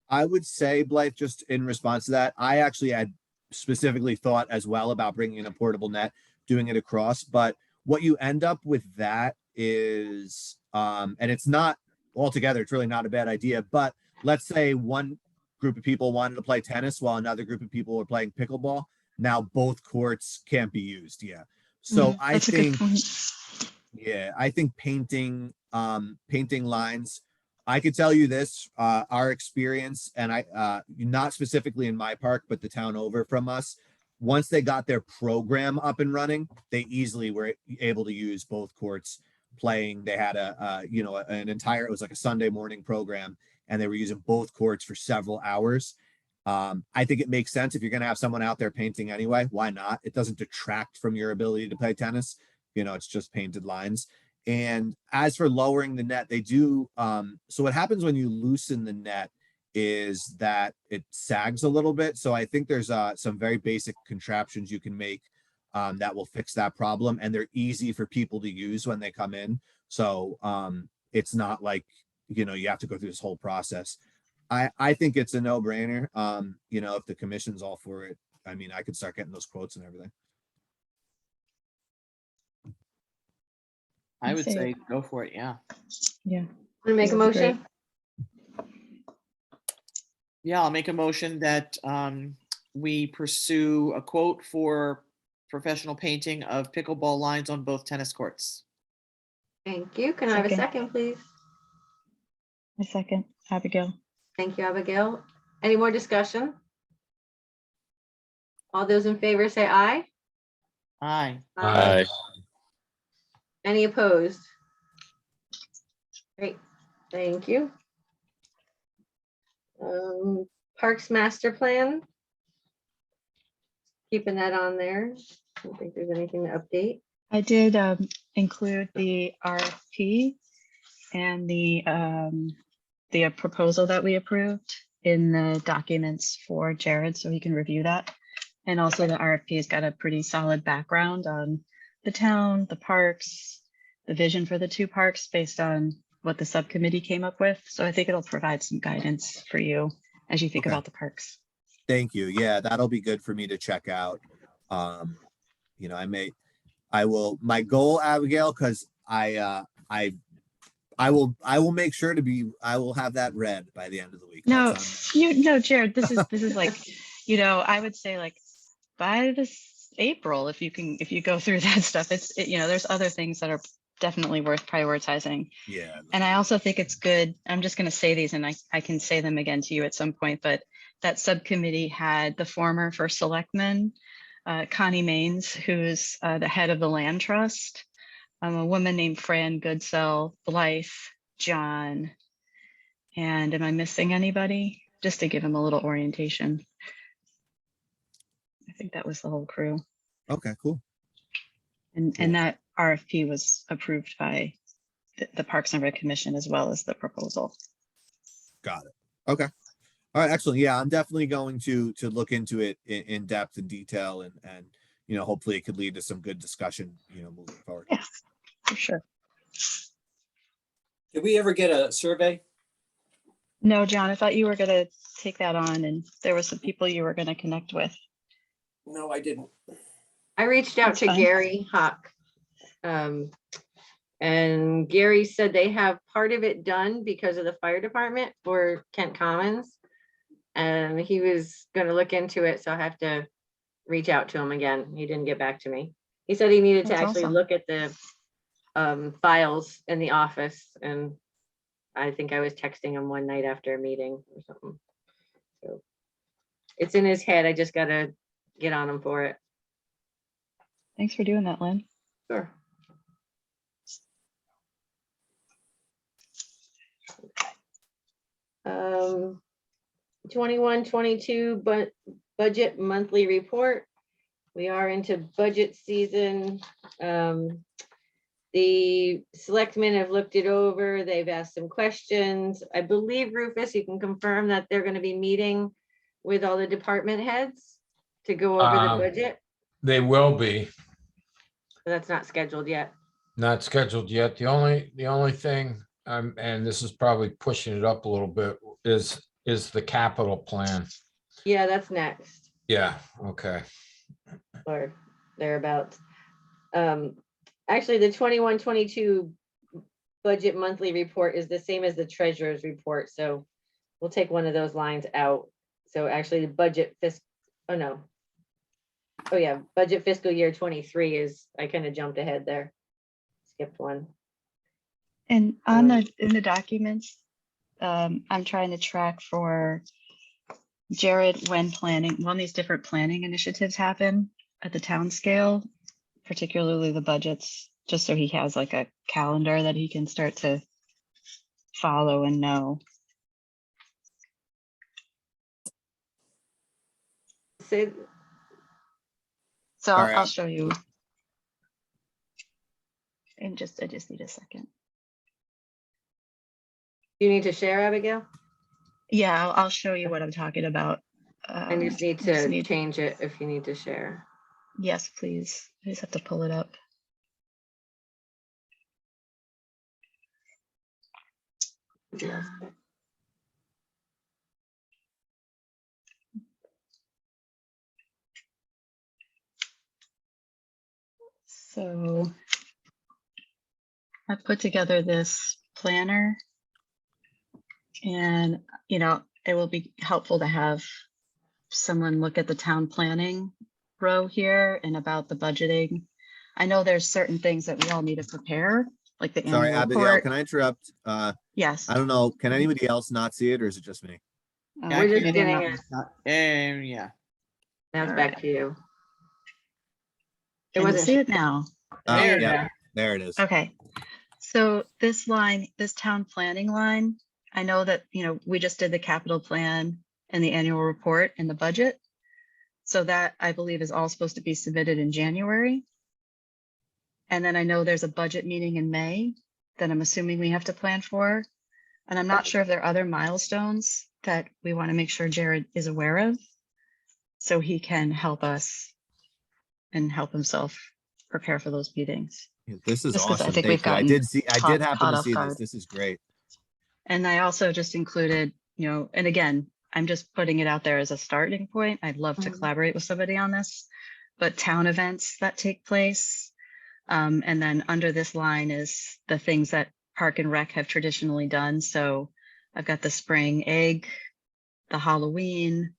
I would say, Blythe, just in response to that, I actually had specifically thought as well about bringing in a portable net, doing it across, but what you end up with that is, and it's not altogether, it's really not a bad idea, but let's say one group of people wanted to play tennis while another group of people were playing pickleball. Now both courts can't be used. Yeah. So I That's a good think, point. yeah, I think painting lines, I could tell you this, our experience, and not specifically in my park, but the town over from us, once they got their program up and running, they easily were able to use both courts playing. They had an entire, it was like a Sunday morning program, and they were using both courts for several hours. I think it makes sense if you're going to have someone out there painting anyway. Why not? It doesn't detract from your ability to play tennis. It's just painted lines. And as for lowering the net, they do. So what happens when you loosen the net is that it sags a little bit. So I think there's some very basic contraptions you can make that will fix that problem. And they're easy for people to use when they come in. So it's not like, you have to go through this whole process. I think it's a no-brainer. If the commission's all for it, I mean, I could start getting those quotes and everything. I I'd would say- say go for it. Yeah. Yeah. Want to make a That'd be great. motion? Yeah, I'll make a motion that we pursue a quote for professional painting of pickleball lines on both tennis courts. Thank you. Can I have a Second. second, please? A second, Abigail. Thank you, Abigail. Any more discussion? All those in favor say aye. Aye. Aye. Any opposed? Great, thank you. Parks Master Plan. Keeping that on there. I don't think there's anything to update. I did include the RFP and the proposal that we approved in the documents for Jared, so he can review that. And also the RFP has got a pretty solid background on the town, the parks, the vision for the two parks based on what the subcommittee came up with. So I think it'll provide some guidance for you as you think Okay. about the parks. Thank you. Yeah, that'll be good for me to check out. I will, my goal, Abigail, because I will make sure I will have that read by the end of the week. No, That's on- Jared, this is like, I would say like by this April, if you go through that stuff, there's other things that are definitely worth prioritizing. Yeah. And I also think it's good, I'm just going to say these and I can say them again to you at some point, but that subcommittee had the former first selectman, Connie Maines, who's the head of the land trust, a woman named Fran Goodsell, Blythe, John, and am I missing anybody? Just to give him a little orientation. I think that was the whole crew. Okay, cool. And that RFP was approved by the Parks and Rec Commission as well as the proposal. Got it. Okay. All right, excellent. Yeah, I'm definitely going to look into it in depth and detail and hopefully it could lead to some good discussion, moving forward. Yeah, for sure. Did we ever get a survey? No, John, I thought you were going to take that on and there were some people you were going to connect with. No, I didn't. I reached out That's to fine. Gary Huck. And Gary said they have part of it done because of the fire department for Kent Commons. And he was gonna look into it, so I have to reach out to him again. He didn't get back to me. He said he needed to That's actually awesome. look at the files in the office, and I think I was texting him one night after a meeting or something. So it's in his head. I just gotta get on him for it. Thanks for doing that, Lynn. Sure. 21-22 budget monthly report. We are into budget season. The selectmen have looked it over. They've asked some questions. I believe, Rufus, you can confirm that they're going to be meeting with all the department heads to go over the budget. They will be. That's not scheduled yet. Not scheduled yet. The only thing, and this is probably pushing it up a little bit, is the capital plan. Yeah, that's next, Yeah, okay. or thereabouts. Actually, the 21-22 budget monthly report is the same as the treasurer's report, so we'll take one of those lines out. So actually, the budget budget fiscal year 23 is, I kind of jumped ahead there. Skipped one. And on in the documents, I'm trying to track for Jared when these different planning initiatives happen at the town scale, particularly the budgets, just so he has like a calendar that he can start to follow and know. So So All right. I'll show you. And I just need a second. you need to share, Abigail? Yeah, I'll show you what I'm talking about. I just need to change it if you need to share. Yes, please. I just have to pull it up. Yes. So I put together this planner, and it will be helpful to have someone look at the town planning row here and about the budgeting. I know there's certain things that we all need to prepare, like the Sorry, annual Abigail, report. can I interrupt? Yes. I don't know, can anybody else not see it or is it just me? We're just maybe I'm getting not- it. Yeah. Now it's All back right. to you. It Can you wasn't. see it now? There you Yeah, go. there it is. Okay, so this line, this town planning line, I know that, we just did the capital plan and the annual report and the budget. So that, I believe, is all supposed to be submitted in January. And then I know there's a budget meeting in May that I'm assuming we have to plan for. And I'm not sure if there are other milestones that we want to make sure Jared is aware of, so he can help us and help himself prepare for those meetings. This is Just 'cause I awesome. think Thank we've you. I gotten did see, I did happen caught to off see this. guard. This is great. And I also just included, and again, I'm just putting it out there as a starting point. I'd love to Mhm. collaborate with somebody on this, but town events that take place. And then under this line is the things that Park and Rec have traditionally done. So I've got the spring egg, the Halloween,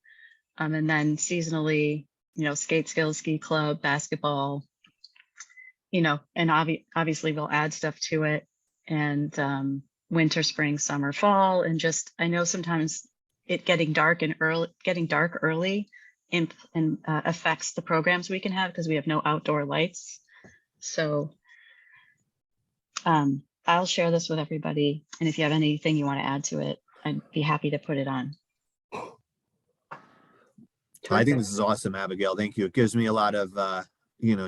and then seasonally, skate skills, ski club, basketball, and obviously we'll add stuff to it, and winter, spring, summer, fall, and just, I know sometimes it getting dark early and affects the programs we can have because we have no outdoor lights. So I'll share this with everybody, and if you have anything you want to add to it, I'd be happy to put it on. I think this is awesome, Abigail. Thank you. It gives me a lot of,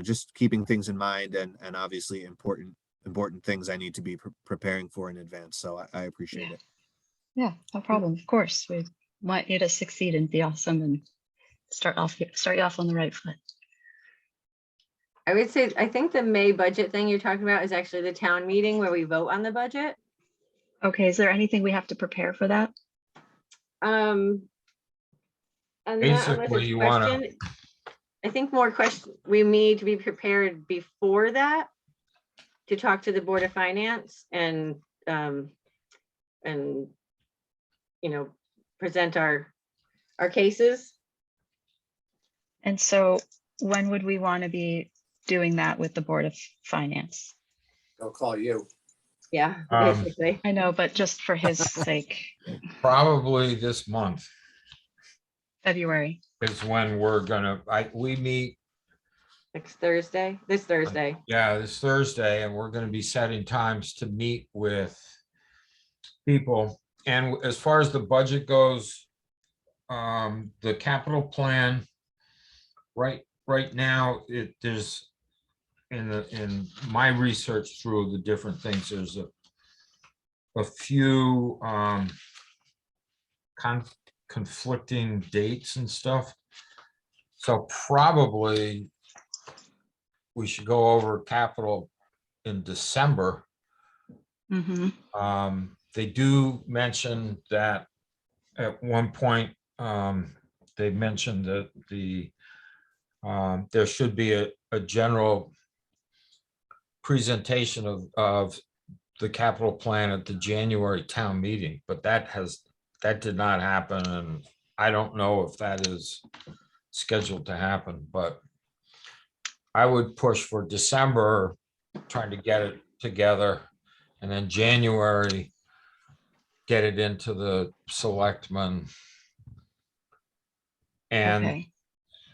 just keeping things in mind and obviously important things I need to be preparing for in advance. So I appreciate it. Yeah, no problem. Of course, we want you to succeed and be awesome and start you off on the right foot. I would say, I think the May budget thing you're talking about is actually the town meeting where we vote on the budget. Okay, is there anything we have to prepare for that? And that, unless Basically, it's you wanna- question, I think more question, we need to be prepared before that to talk to the Board of Finance and present our cases. And so when would we want to be doing that with the Board of Finance? I'll call you. Yeah, Um, basically. I know, but just for his sake, Probably this month February. is when we're gonna, we meet Next Thursday, this Thursday. Yeah, this Thursday, and we're gonna be setting times to meet with people. And as far as the budget goes, the capital plan, right now, there's in my research through the different things, there's a few conflicting dates and stuff. So probably we should go over capital in December. Mm-hmm. They do mention that at one point, they mentioned that there should be a general presentation of the capital plan at the January town meeting, but that did not happen, and I don't know if that is scheduled to happen, but I would push for December, trying to get it together, and then January, get it into the selectmen. And Okay.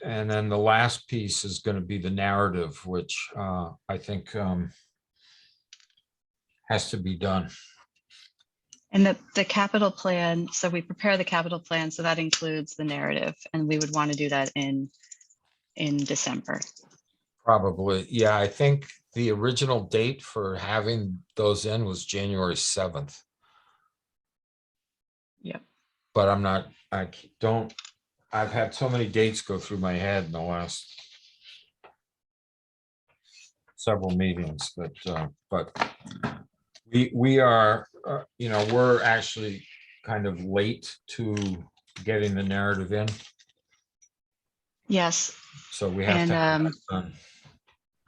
and then the last piece is going to be the narrative, which I think has to be done. And the capital plan, so we prepare the capital plan, so that includes the narrative, and we would want to do that in December. Probably, yeah, I think the original date for having those in was January 7th. Yep. But I've had so many dates go through my head in the last several meetings that, but we are, we're actually kind of late to getting the narrative in. Yes, So we have to have that done.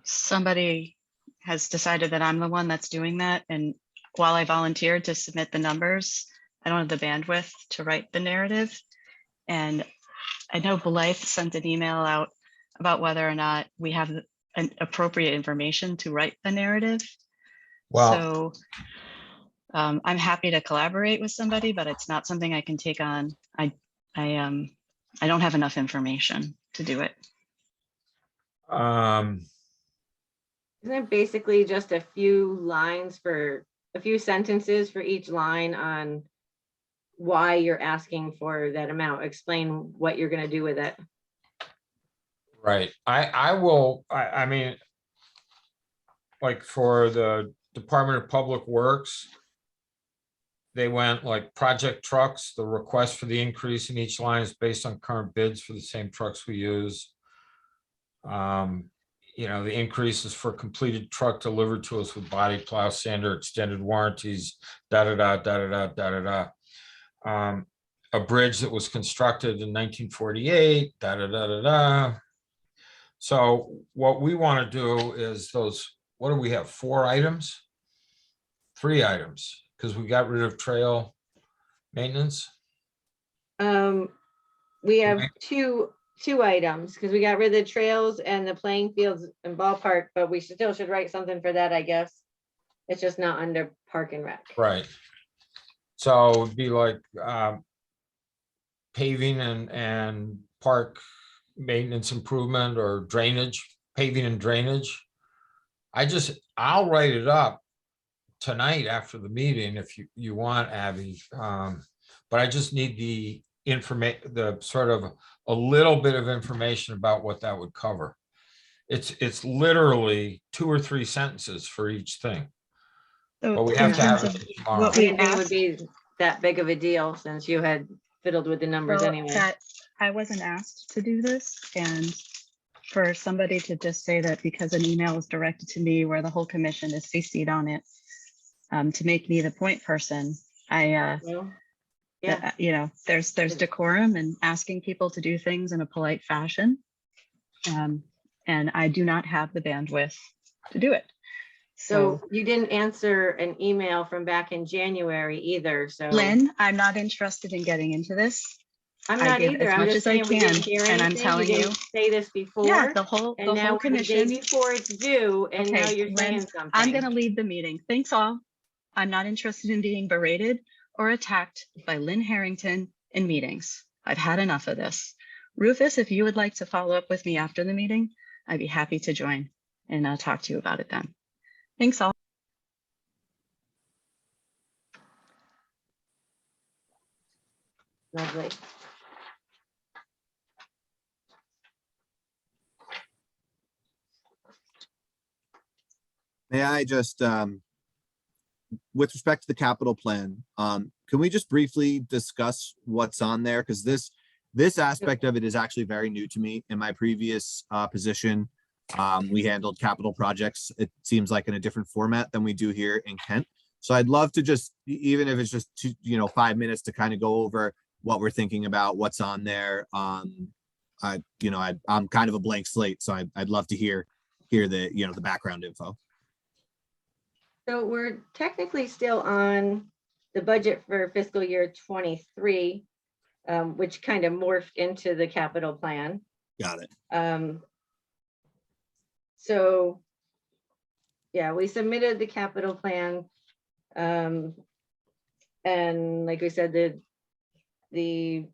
somebody has decided that I'm the one that's doing that, and while I volunteered to submit the numbers, I don't have the bandwidth to write the narrative. And I know Blythe sent an email out about whether or not we have an appropriate information to write the narrative. Well, So I'm happy to collaborate with somebody, but it's not something I can take on. I don't have enough information to do it. Isn't it basically just a few lines for a few sentences for each line on why you're asking for that amount? Explain what you're going to do with it. right. I mean, like for the Department of Public Works, they went like project trucks. The request for the increase in each line is based on current bids for the same trucks we use. The increase is for completed truck delivered to us with body plow, sander, extended warranties, a bridge that was constructed in 1948, So what we want to do is what do we have? 4 items? 3 items, because we got rid of trail maintenance. We have two items because we got rid of the trails and the playing fields and ballpark, but we still should write something for that, I guess. It's just not under park and rec. Right. So it'd be like paving and park maintenance improvement, or drainage, paving and drainage. I'll write it up tonight after the meeting if you want, Abby. But I just need the sort of a little bit of information about what that would cover. It's literally 2 or 3 sentences for each thing. So But we in have to have terms it of tomorrow. what I we didn't think it would asked, be that big of a deal since you had fiddled with the numbers well, anyway. that I wasn't asked to do this, and for somebody to just say that because an email was directed to me where the whole commission is CC'd on it, to make me the point person, Well, yeah, there's decorum and asking people to do things in a polite fashion. And I do not have the bandwidth to do it. so you didn't answer an email from back in January either, so. Lynn, I'm not interested in getting into this. I'm I not give either. as I'm much just as I saying we didn't can, hear and I'm anything. telling You you. didn't say this before. Yeah, the whole And now we're the commission. day before it's due, and now Okay, you're Lynn, saying something. I'm gonna lead the meeting. Thanks all. I'm not interested in being berated or attacked by Lynn Harrington in meetings. I've had enough of this. Rufus, if you would like to follow up with me after the meeting, I'd be happy to join and talk to you about it then. Thanks all. Lovely. May I just, with respect to the capital plan, can we just briefly discuss what's on there? Because this aspect of it is actually very new to me. In my previous position, we handled capital projects. It seems like in a different format than we do here in Kent. So I'd love to just, even if it's just 5 minutes to kind of go over what we're thinking about, what's on there. I'm kind of a blank slate, so I'd love to hear the background info. So we're technically still on the budget for fiscal year 23, which kind of morphed into the capital plan. Got it. So, yeah, we submitted the capital plan. And like we said, the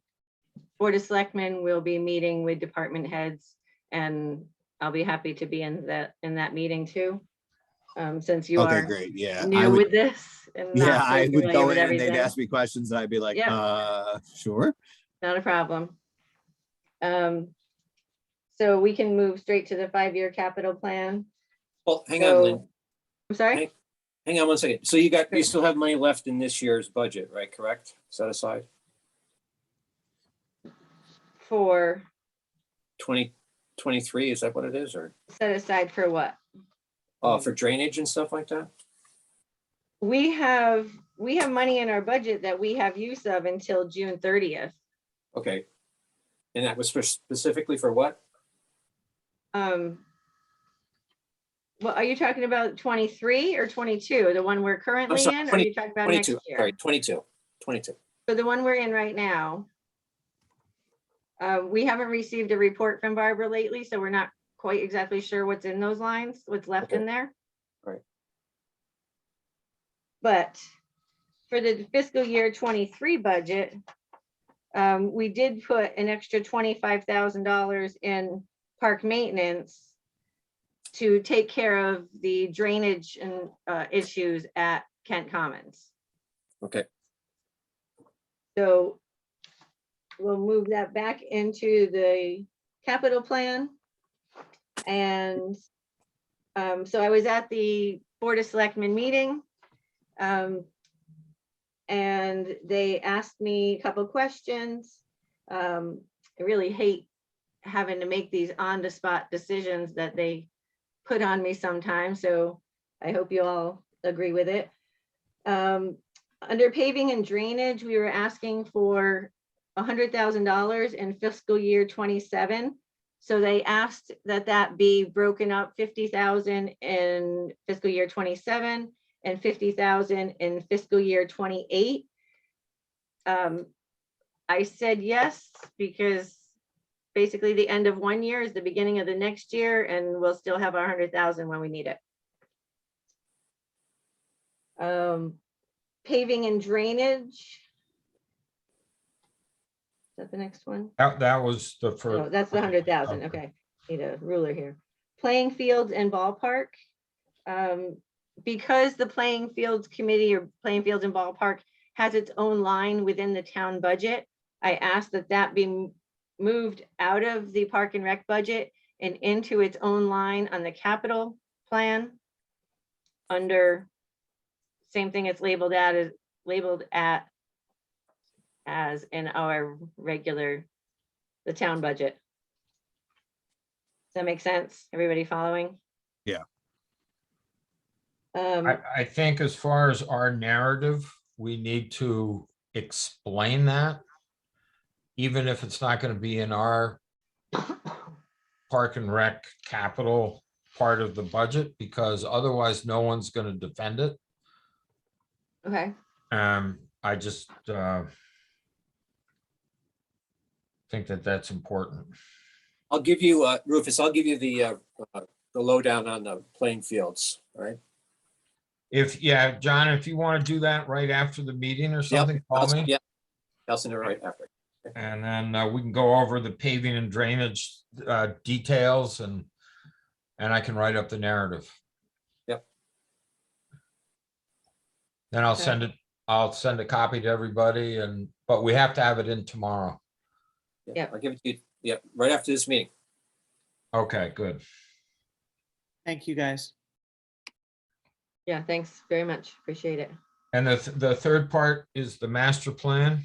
Board of Selectmen will be meeting with department heads, and I'll be happy to be in that meeture too. Since you Okay, are great. Yeah. new with this. And not Yeah, so I would familiar go with in and they'd everything. ask me questions and I'd be like, Yeah. Sure. Not a problem. So we can move straight to the 5-year capital plan. Well, hang on, Lynn. I'm sorry? Hang on one second. So you still have money left in this year's budget, right? Correct? Set aside For 2023, is that what it is? Or set aside for what? for drainage and stuff like that? We have money in our budget that we have use of until June 30th. Okay. And that was specifically for what? Well, are you talking about 23 or 22? The one we're currently sorry, in? Or are you talking about next 22, year? sorry, 22. So the one we're in right now. We haven't received a report from Barbara lately, so we're not quite exactly sure what's in those lines, what's left in there. Right. But for the fiscal year 23 budget, we did put an extra $25,000 in park maintenance to take care of the drainage and issues at Kent Commons. Okay. So we'll move that back into the capital plan. And so I was at the Board of Selectmen meeting. And they asked me a couple questions. I really hate having to make these on-the-spot decisions that they put on me sometimes. So I hope you all agree with it. Under paving and drainage, we were asking for $100,000 in fiscal year 27. So they asked that be broken up 50,000 in fiscal year 27 and 50,000 in fiscal year 28. I said yes, because basically the end of one year is the beginning of the next year, and we'll still have our 100,000 when we need it. Paving and drainage. Is that the next one? That was the No, first. that's the 100,000. Okay, need a ruler here. Playing fields and ballpark. Because the playing fields committee or playing fields and ballpark has its own line within the town budget, I asked that be moved out of the park and rec budget and into its own line on the capital plan under same thing it's labeled as in our regular, the town budget. Does that make sense? Everybody following? Yeah. I think as far as our narrative, we need to explain that, even if it's not going to be in our park and rec capital part of the budget, because otherwise no one's going to defend it. Okay. I just think that's important. I'll give you, Rufus, I'll give you the lowdown on the playing fields, all right? Yeah, John, if you want to do that right after the meeting or something, call me. Yeah, I'll send it right after. And then we can go over the paving and drainage details and and I can write up the narrative. Yep. Then I'll Okay. send a copy to everybody but we have to have it in tomorrow. Yep. I'll give it to you, yeah, right after this meeting. Okay, good. Thank you, guys. Yeah, thanks very much. Appreciate it. And the third part is the master plan,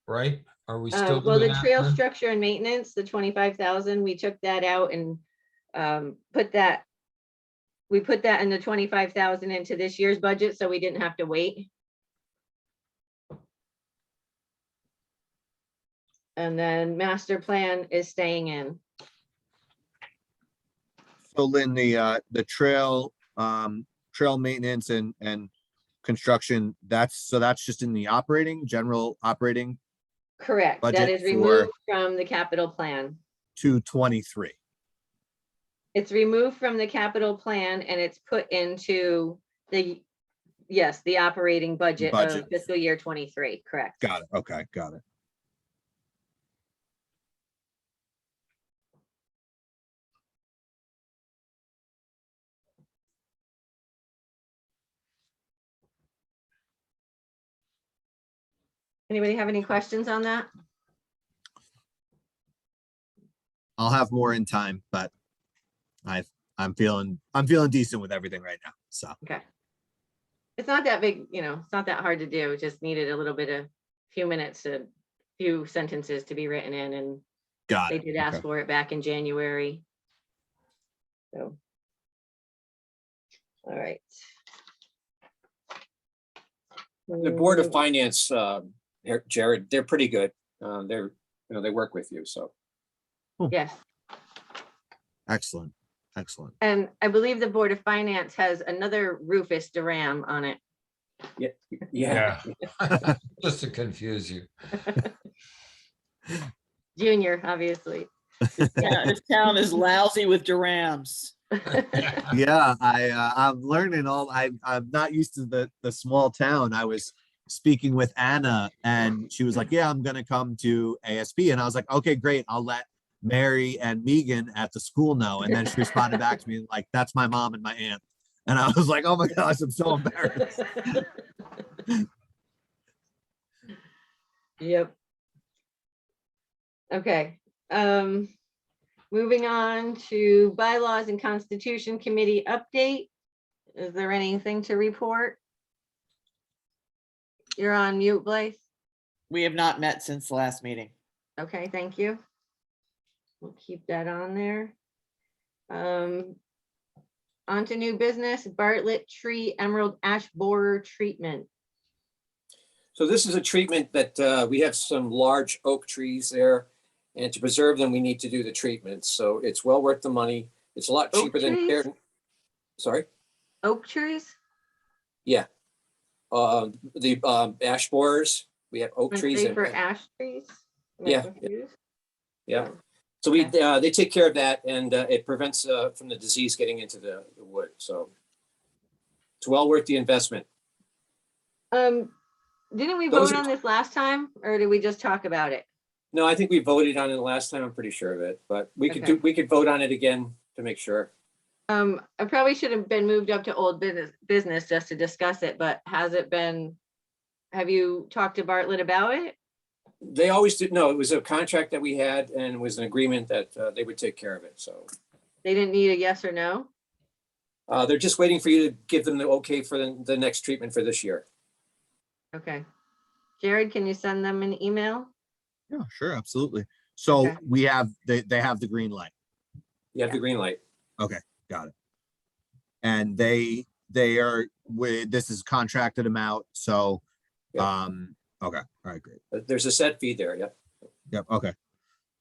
right? Are we still Well, doing the that? trail Lynn? structure and maintenance, the 25,000, we took that out and put that, we put that in the 25,000 into this year's budget, so we didn't have to wait. And then master plan is staying in. So Lynn, the trail maintenance and construction, that's just in the general operating Correct. That budget is for- removed from the capital plan. 223. It's removed from the capital plan and it's put into the, yes, the operating budget of Budget. fiscal year 23, correct. Got it. Okay, got it. Anybody have any questions on that? I'll have more in time, but I'm feeling decent with everything right now. So Okay. It's not that big, it's not that hard to do. It just needed a little bit of few sentences to be written in, and got they it. did ask Okay. for it back in January. So. All right. The Board of Finance, Jared, they're pretty good. They work with you, so. Yes, Excellent. Excellent. and I believe the Board of Finance has another Rufus Duran on it. Yeah. Yeah. Just to confuse you. Junior, obviously. Yeah, this town is lousy with Durams. Yeah, I'm learning I'm not used to the small town. I was speaking with Anna and she was like, yeah, I'm gonna come to ASP. And I was like, okay, great. I'll let Mary and Megan at the school know. And then she responded back to me like, that's my mom and my aunt. And I was like, oh my gosh, I'm so embarrassed. Yep. Okay, moving on to bylaws and constitution committee update. Is there anything to report? You're on mute, Blythe. We have not met since the last meeting. Okay, thank you. We'll keep that on there. On to new business, Bartlett Tree Emerald Ash Borer Treatment. So this is a treatment that we have some large oak trees there, and to preserve them, we need to do the treatment. So it's well worth the money. It's a lot Oak cheaper than. trees? Sorry? Oak trees? Yeah. The ash borers, we have oak Aren't trees. they and- for ash trees? Am I Yeah. confused? Yeah. So they take care of that, and it prevents from the disease getting into the wood. So it's well worth the investment. Didn't we Those vote are- on this last time, or did we just talk about it? No, I think we voted on it last time. I'm pretty sure of it, but Okay. we could vote on it again to make sure. I probably should have been moved up to old business just to discuss it, but has it been, have you talked to Bartlett about it? They always did. No, it was a contract that we had, and it was an agreement that they would take care of it. So They didn't need a yes or no? they're just waiting for you to give them the okay for the next treatment for this year. Okay. Jared, can you send them an email? Yeah, sure, absolutely. So Okay. we have, they have the green light. You have the green light. Got it. And they are, this is contracted amount. So, Yep. okay. All right, great. There's a set fee there. Yep. Yep. Okay.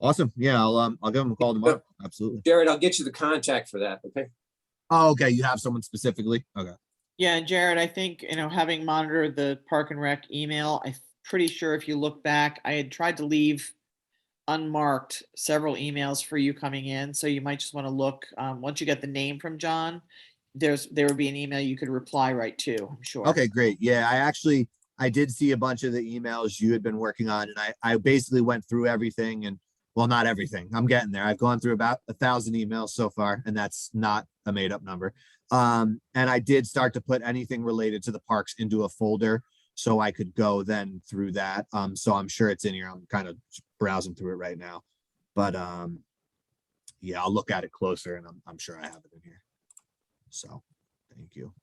Awesome. Yeah, I'll give them a call tomorrow. Absolutely. Jared, I'll get you the contact for that. Okay. Oh, okay. You have someone specifically? Okay. Yeah, and Jared, I think, having monitored the Park and Rec email, I'm pretty sure if you look back, I had tried to leave unmarked several emails for you coming in. So you might just want to look, once you get the name from John, there would be an email you could reply right to, I'm sure. Okay, great. Yeah, I did see a bunch of the emails you had been working on, and I basically went through everything and Well, not everything. I'm getting there. I've gone through about 1,000 emails so far, and that's not a made up number. And I did start to put anything related to the parks into a folder so I could go then through that. So I'm sure it's in here. I'm kind of browsing through it right now. But yeah, I'll look at it closer, and I'm sure I have it in here. So thank you.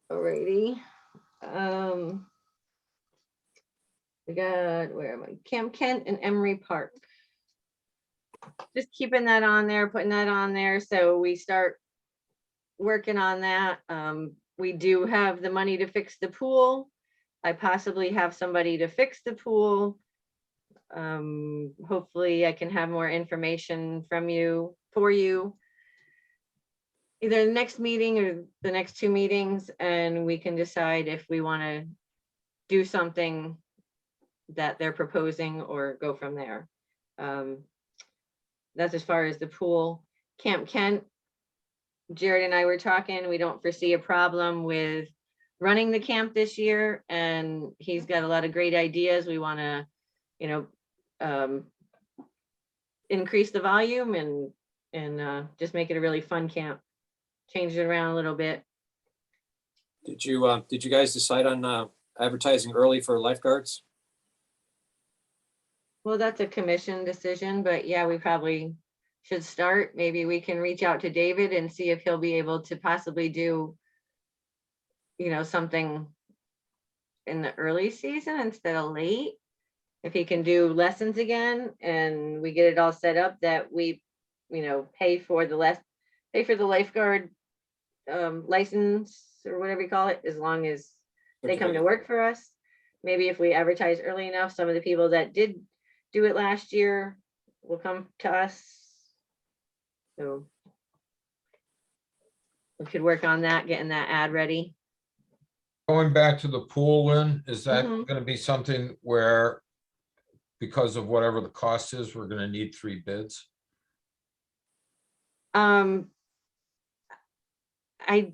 Alrighty. We got, where am I? Camp Kent and Emery Park. Just keeping that on there, putting that on there. So we start working on that. We do have the money to fix the pool. I possibly have somebody to fix the pool. Hopefully I can have more information from you, for you, either the next meeting or the next 2 meetings, and we can decide if we want to do something that they're proposing or go from there. That's as far as the pool. Camp Kent, Jared and I were talking, we don't foresee a problem with running the camp this year, and he's got a lot of great ideas. We want to, you know, increase the volume and just make it a really fun camp. Change it around a little bit. Did you guys decide on advertising early for lifeguards? Well, that's a commission decision, but yeah, we probably should start. Maybe we can reach out to David and see if he'll be able to possibly do, you know, something in the early season instead of late. If he can do lessons again and we get it all set up that we, you know, pay for the lifeguard license or whatever you call it, as long as they come to work for us. Maybe if we advertise early enough, some of the people that did do it last year will come to us. So we could work on that, getting that ad ready. Going back to the pool, Lynn, is that Mhm. gonna be something where, because of whatever the cost is, we're gonna need 3 bids? I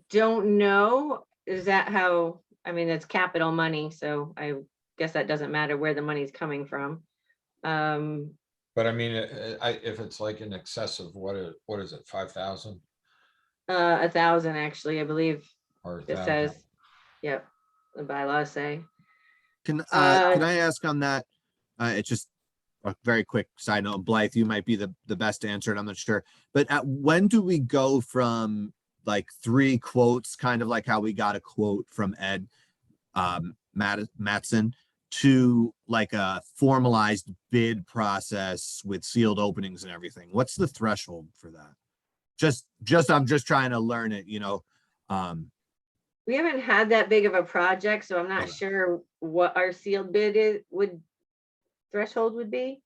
don't know. Is that how, I mean, it's capital money, so I guess that doesn't matter where the money's coming from. But I mean, if it's like in excess of what is it, 5,000 1,000 actually, I believe or it 1,000? says, yep, the bylaws say. Can I ask on that? It's just a very quick side note. Blythe, you might be the best to answer it. I'm not sure. But when do we go from like 3 quotes, kind of like how we got a quote from Ed Matson, to like a formalized bid process with sealed openings and everything? What's the threshold for that? I'm just trying to learn it, you know. We haven't had that big of a project, so I'm not Okay. sure what our sealed bid threshold would be.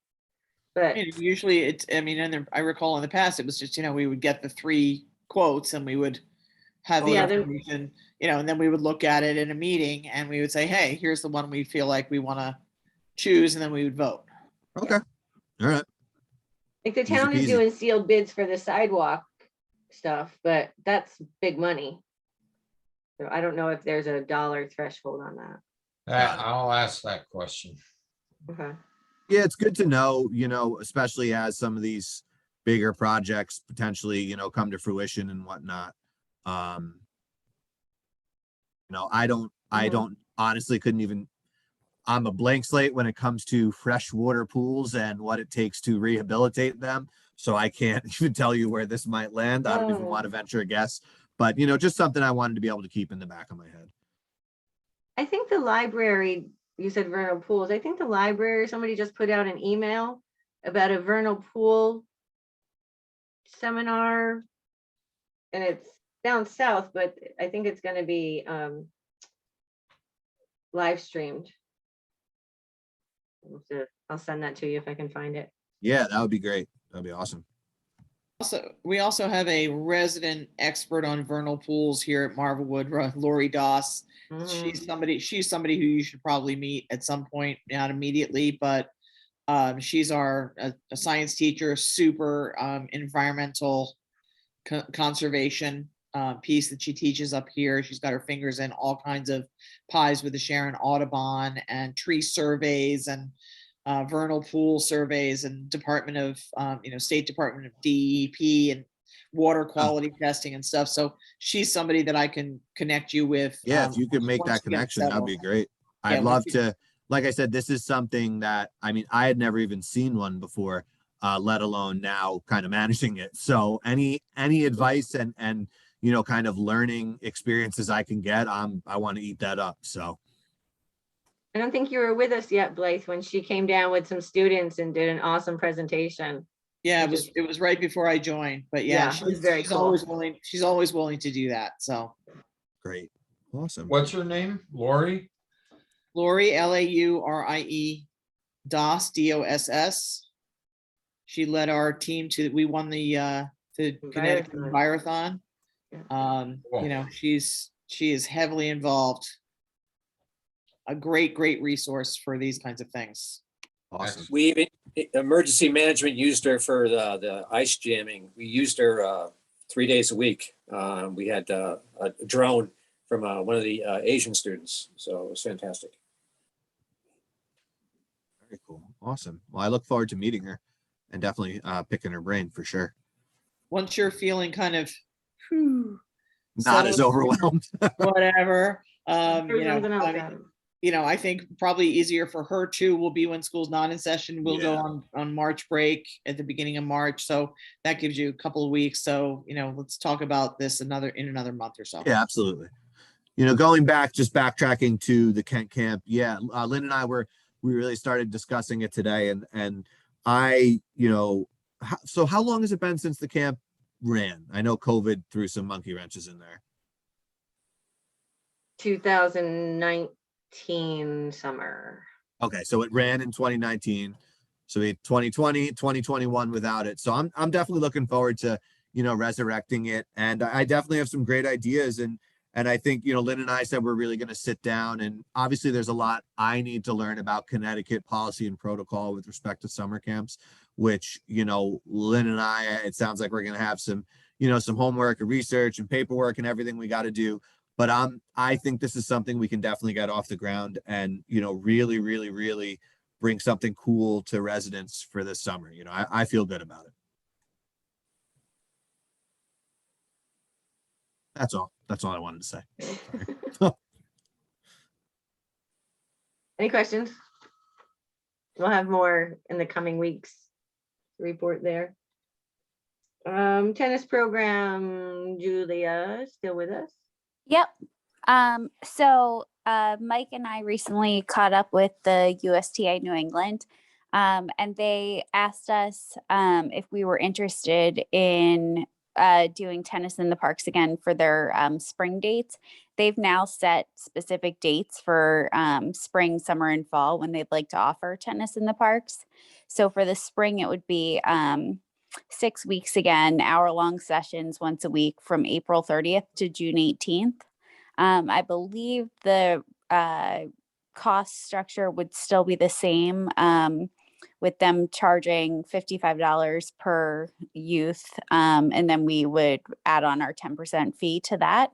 But I mean, usually it's, I mean, and I recall in the past, it was just, you know, we would get the 3 quotes and we would have the Yeah, then- information, you know, and then we would look at it in a meeting and we would say, hey, here's the one we feel like we want to choose, and then we would vote. Okay. All right. like the Easy town is peasy. doing sealed bids for the sidewalk stuff, but that's big money. So I don't know if there's a dollar threshold on that. Got it. I'll ask that question. Okay. Yeah, it's good to know, you know, especially as some of these bigger projects potentially, you know, come to fruition and whatnot. You know, I don't honestly couldn't even, I'm a blank slate when it comes to freshwater pools and what it takes to rehabilitate them. So I can't even tell you where this might land. I don't even want to venture a guess, but you know, just something I wanted to be able to keep in the back of my head. I think the library, you said vernal pools. I think the library, somebody just put out an email about a vernal pool seminar. And it's down south, but I think it's going to be live streamed. I'll send that to you if I can find it. Yeah, that would be great. That'd be awesome. Also, we also have a resident expert on vernal pools here at Marvelwood, Lori Doss. She's somebody who you should probably meet at some point, not immediately, but she's a science teacher, super environmental conservation piece that she teaches up here. She's got her fingers in all kinds of pies with the Sharon Audubon and tree surveys, and vernal pool surveys and Department of, State Department of DEP and water quality testing and stuff. So she's somebody that I can connect you with. Yeah, if you could make once that you get connection, that'd settled. be great. Yeah, I'd once love you- to, like I said, this is something that, I mean, I had never even seen one before, let alone now kind of managing it. So any advice and, kind of learning experiences I can get, I want to eat that up. So. I don't think you were with us yet, Blythe, when she came down with some students and did an awesome presentation. Yeah, which is- it was right before I joined, but Yeah, yeah, it was very she's cool. always willing, she's always willing to do that. So Great. Awesome. What's her name? Lori? Lori, Laurie, Doss, Doss. She led our team we won the Connecticut Envirothon. Envirothon. Cool. She is heavily involved. A great resource for these kinds of things. Awesome. We even, emergency management used her for the ice jamming. We used her 3 days a week. We had a drone from one of the Asian students, so it was fantastic. Very cool. Awesome. Well, I look forward to meeting her and definitely picking her brain for sure. Once you're feeling kind of Not as settled, overwhelmed. whatever, Threw something else at him. I think probably easier for her too will be when school's not in session. We'll go Yeah. on March break at the beginning of March. So that gives you a couple of weeks. So, let's talk about this in another month or so. Yeah, absolutely. Going back, just backtracking to the Kent camp. Yeah. Lynn and I we really started discussing it today, and I, so how long has it been since the camp ran? I know COVID threw some monkey wrenches in there. 2019 summer. Okay, so it ran in 2019. So we had 2020, 2021 without it. So I'm definitely looking forward to, resurrecting it. And I definitely have some great ideas. And I think, Lynn and I said we're really going to sit down, and obviously there's a lot I need to learn about Connecticut policy and protocol with respect to summer camps, which, Lynn and I, it sounds like we're going to have some, some homework and research and paperwork and everything we got to do. But I think this is something we can definitely get off the ground and, really, really, really bring something cool to residents for this summer. I feel good about it. That's all. That's all I wanted to say. Any questions? We'll have more in the coming weeks to report there. Tennis program, Julia, still with us? Yep. So Mike and I recently caught up with the USTA New England, and they asked us if we were interested in doing tennis in the parks again for their spring dates. They've now set specific dates for spring, summer, and fall when they'd like to offer tennis in the parks. So for the spring, it would be 6 weeks again, hour-long sessions once a week from April 30th to June 18th. I believe the cost structure would still be the same, with them charging $55 per youth. And then we would add on our 10% fee to that.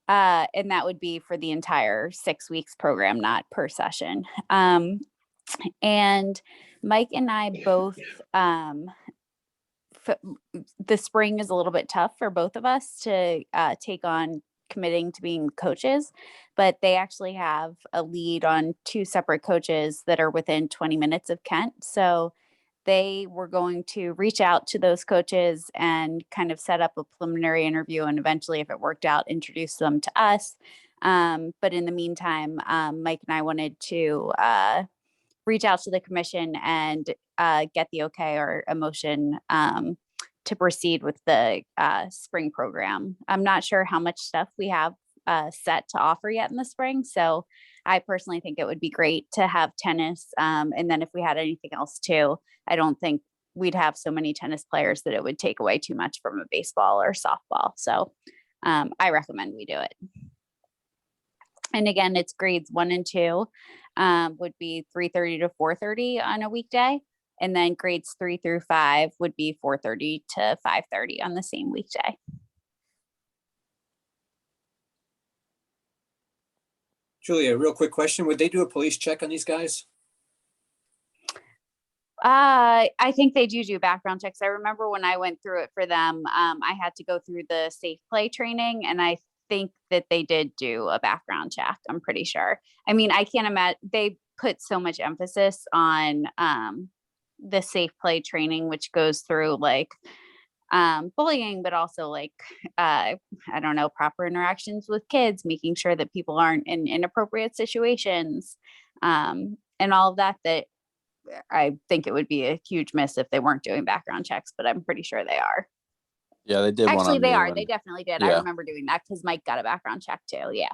And that would be for the entire 6 weeks program, not per session. And Mike and I both, the spring is a little bit tough for both of us to take on committing to being coaches, but they actually have a lead on 2 separate coaches that are within 20 minutes of Kent. So they were going to reach out to those coaches and kind of set up a preliminary interview, and eventually, if it worked out, introduce them to us. But in the meantime, Mike and I wanted to reach out to the commission and get the okay or a motion to proceed with the spring program. I'm not sure how much stuff we have set to offer yet in the spring. So I personally think it would be great to have tennis. And then if we had anything else too, I don't think we'd have so many tennis players that it would take away too much from a baseball or softball. So I recommend we do it. And again, it's grades 1 and 2 would be 3:30 to 4:30 on a weekday. And then grades 3 through 5 would be 4:30 to 5:30 on the same weekday. Julia, real quick question. Would they do a police check on these guys? I think they do background checks. I remember when I went through it for them, I had to go through the safe play training, and I think that they did do a background check. I'm pretty sure. I mean, I can't imagine, they put so much emphasis on the safe play training, which goes through like bullying, but also like I don't know, proper interactions with kids, making sure that people aren't in inappropriate situations, and all of that. That I think it would be a huge miss if they weren't doing background checks, but I'm pretty sure they are. Yeah, they did one Actually, on they me are. when- They definitely did. I yeah. remember doing that because Mike got a background check too. Yeah.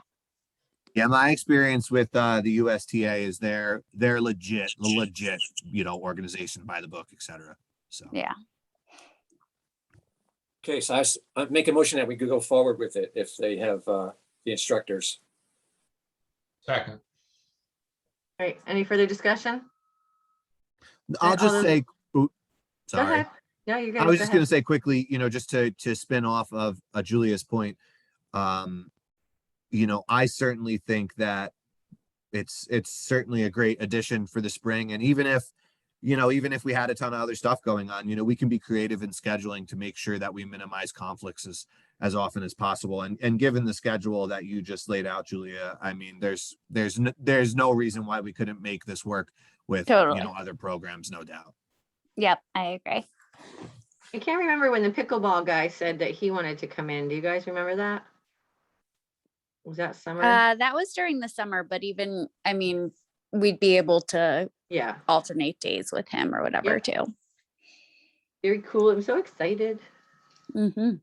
Yeah, my experience with the USTA is they're legit, organization by the book, etc. So Yeah. Okay, so I make a motion that we could go forward with it if they have the instructors. Second. All right, any further discussion? I'll all just those- say, Go sorry. ahead. No, you're good. I was Go just going to ahead. say quickly, just to spin off of Julia's point, I certainly think that it's certainly a great addition for the spring. And even if we had a ton of other stuff going on, we can be creative in scheduling to make sure that we minimize conflicts as often as possible. And given the schedule that you just laid out, Julia, I mean, there's no reason why we couldn't make this work with, Totally. other programs, no doubt. Yep. I agree. I can't remember when the pickleball guy said that he wanted to come in. Do you guys remember that? Was that summer? That was during the summer, but even, I mean, we'd be able to Yeah, alternate days with him or whatever Yep. too. very cool. I'm so excited. Mm-hmm.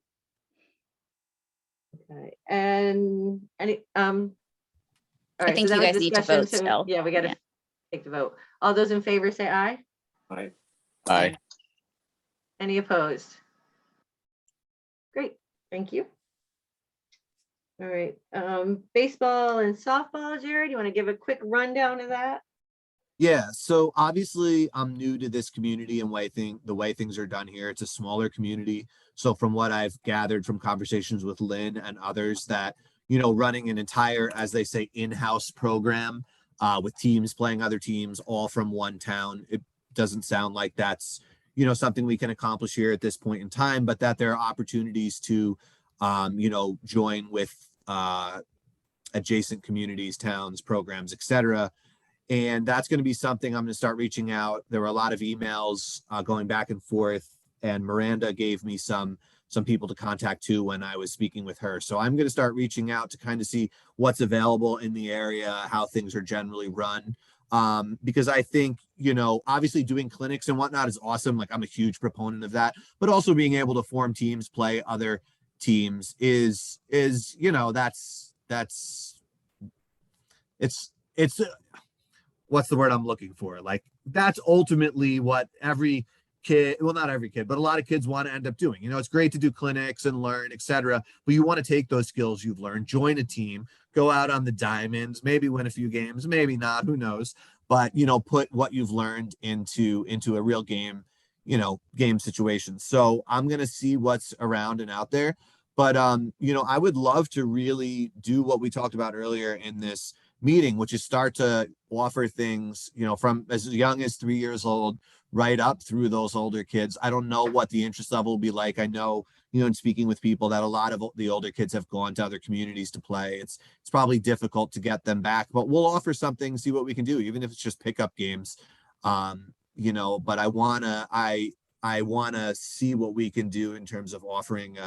Okay, and any, all right, think so you that was guys need to discussion, vote so still. yeah, we gotta Yeah. take the vote. All those in favor say aye. Aye. Any opposed? Great, thank you. All right, baseball and softball, Jared, you want to give a quick rundown of that? Yeah, so obviously I'm new to this community and the way things are done here. It's a smaller community. So from what I've gathered from conversations with Lynn and others that, running an entire, as they say, in-house program with teams playing other teams all from one town, it doesn't sound like that's, something we can accomplish here at this point in time, but that there are opportunities to, join with adjacent communities, towns, programs, etc. And that's going to be something I'm going to start reaching out. There were a lot of emails going back and forth, and Miranda gave me some people to contact too when I was speaking with her. So I'm going to start reaching out to kind of see what's available in the area, how things are generally run. Because I think, obviously doing clinics and whatnot is awesome. Like I'm a huge proponent of that, but also being able to form teams, play other teams is it's what's the word I'm looking for? Like that's ultimately what every kid, well, not every kid, but a lot of kids want to end up doing. It's great to do clinics and learn, etc. But you want to take those skills you've learned, join a team, go out on the diamonds, maybe win a few games, maybe not, who knows? But put what you've learned into a real game, game situation. So I'm gonna see what's around and out there. But I would love to really do what we talked about earlier in this meeting, which is start to offer things, from as young as 3 years old, right up through those older kids. I don't know what the interest level will be like. I know, in speaking with people that a lot of the older kids have gone to other communities to play. It's probably difficult to get them back, but we'll offer something, see what we can do, even if it's just pickup games. But I wanna see what we can do in terms of offering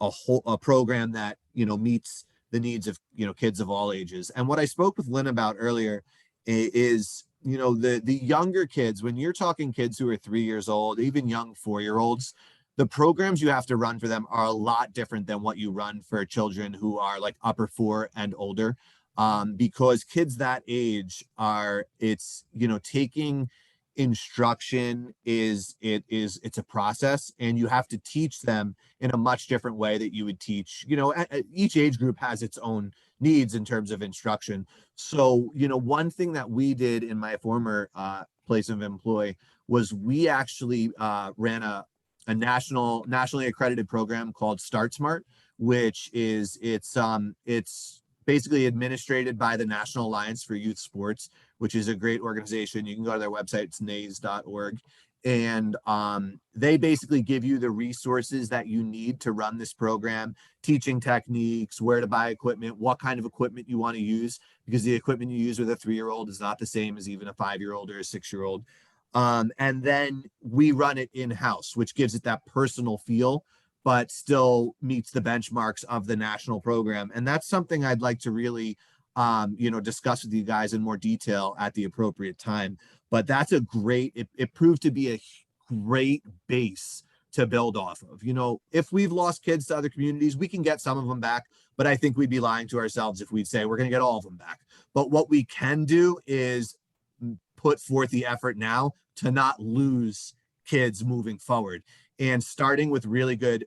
a program that, meets the needs of, kids of all ages. And what I spoke with Lynn about earlier is, the younger kids, when you're talking kids who are 3 years old, even young 4-year-olds, the programs you have to run for them are a lot different than what you run for children who are like upper 4 and older. Because kids that age it's taking instruction it's a process, and you have to teach them in a much different way that you would teach, each age group has its own needs in terms of instruction. So, one thing that we did in my former place of employ was we actually ran a nationally accredited program called Start Smart, which is it's basically administrated by the National Alliance for Youth Sports, which is a great organization. You can go to their website, it's nays.org. And they basically give you the resources that you need to run this program, teaching techniques, where to buy equipment, what kind of equipment you want to use, because the equipment you use with a 3-year-old is not the same as even a 5-year-old or a 6-year-old. And then we run it in-house, which gives it that personal feel, but still meets the benchmarks of the national program. And that's something I'd like to really, discuss with you guys in more detail at the appropriate time. But that's a great, it proved to be a great base to build off of. If we've lost kids to other communities, we can get some of them back, but I think we'd be lying to ourselves if we'd say we're going to get all of them back. But what we can do is put forth the effort now to not lose kids moving forward. And starting with really good,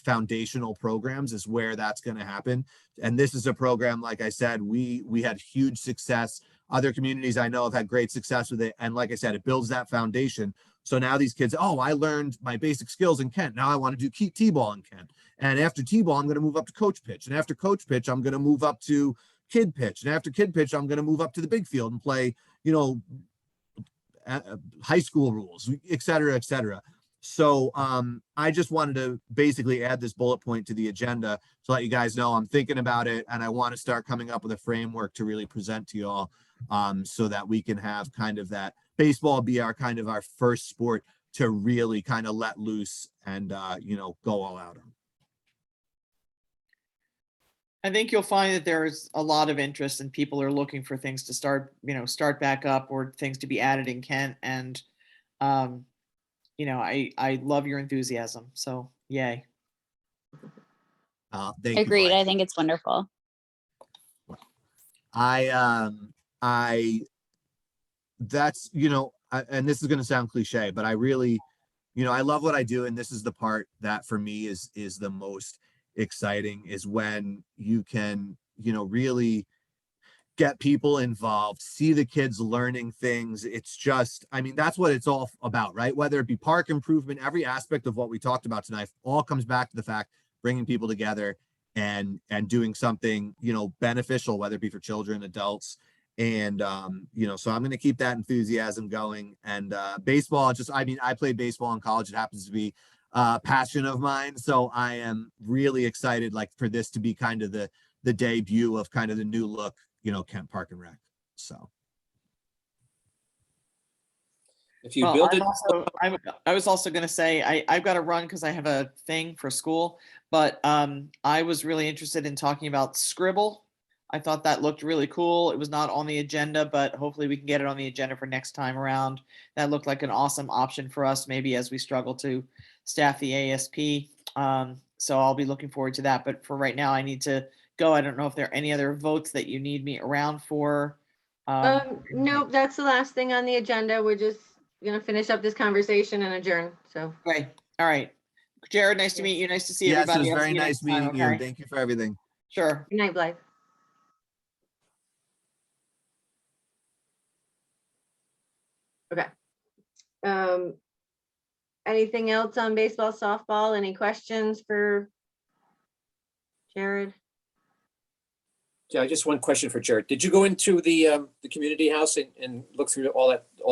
foundational programs is where that's going to happen. And this is a program, like I said, we had huge success. Other communities I know have had great success with it. And like I said, it builds that foundation. So now these kids, I learned my basic skills in Kent. Now I want to do T-ball in Kent. And after T-ball, I'm going to move up to coach pitch. And after coach pitch, I'm going to move up to kid pitch. And after kid pitch, I'm going to move up to the big field and play, high school rules, et cetera, et cetera. So I just wanted to basically add this bullet point to the agenda to let you guys know I'm thinking about it, and I want to start coming up with a framework to really present to you all, so that we can have kind of that baseball be our first sport to really kind of let loose and go all out on. I think you'll find that there's a lot of interest and people are looking for things to start back up or things to be added in Kent. And I love your enthusiasm. So yay. Thank Agreed. you. I think it's wonderful. That's, and this is going to sound cliche, but I really, I love what I do. And this is the part that for me is the most exciting, is when you can, really get people involved, see the kids learning things. It's just, that's what it's all about, right? Whether it be park improvement, every aspect of what we talked about tonight all comes back to the fact, bringing people together and doing something, beneficial, whether it be for children, adults. And, so I'm going to keep that enthusiasm going. And baseball, I played baseball in college. It happens to be a passion of mine. So I am really excited, for this to be kind of the debut of kind of the new look, Kent Park and Rec. So. If you build it. I was also going to say, I've got to run because I have a thing for school, but I was really interested in talking about Scribble. I thought that looked really cool. It was not on the agenda, but hopefully we can get it on the agenda for next time around. That looked like an awesome option for us, maybe as we struggle to staff the ASP. So I'll be looking forward to that. But for right now, I need to go. I don't know if there are any other votes that you need me around for. Nope, that's the last thing on the agenda. We're just gonna finish up this conversation and adjourn, so. Okay, all right. Jared, nice to meet you. Nice to see Yes, it everybody. was I'll very see you nice next time, meeting you. okay? Thank you for everything. Sure. Good night, Blythe. Okay. Anything else on baseball, softball? Any questions for Jared? Yeah, just one question for Jared. Did you go into the community house and look through all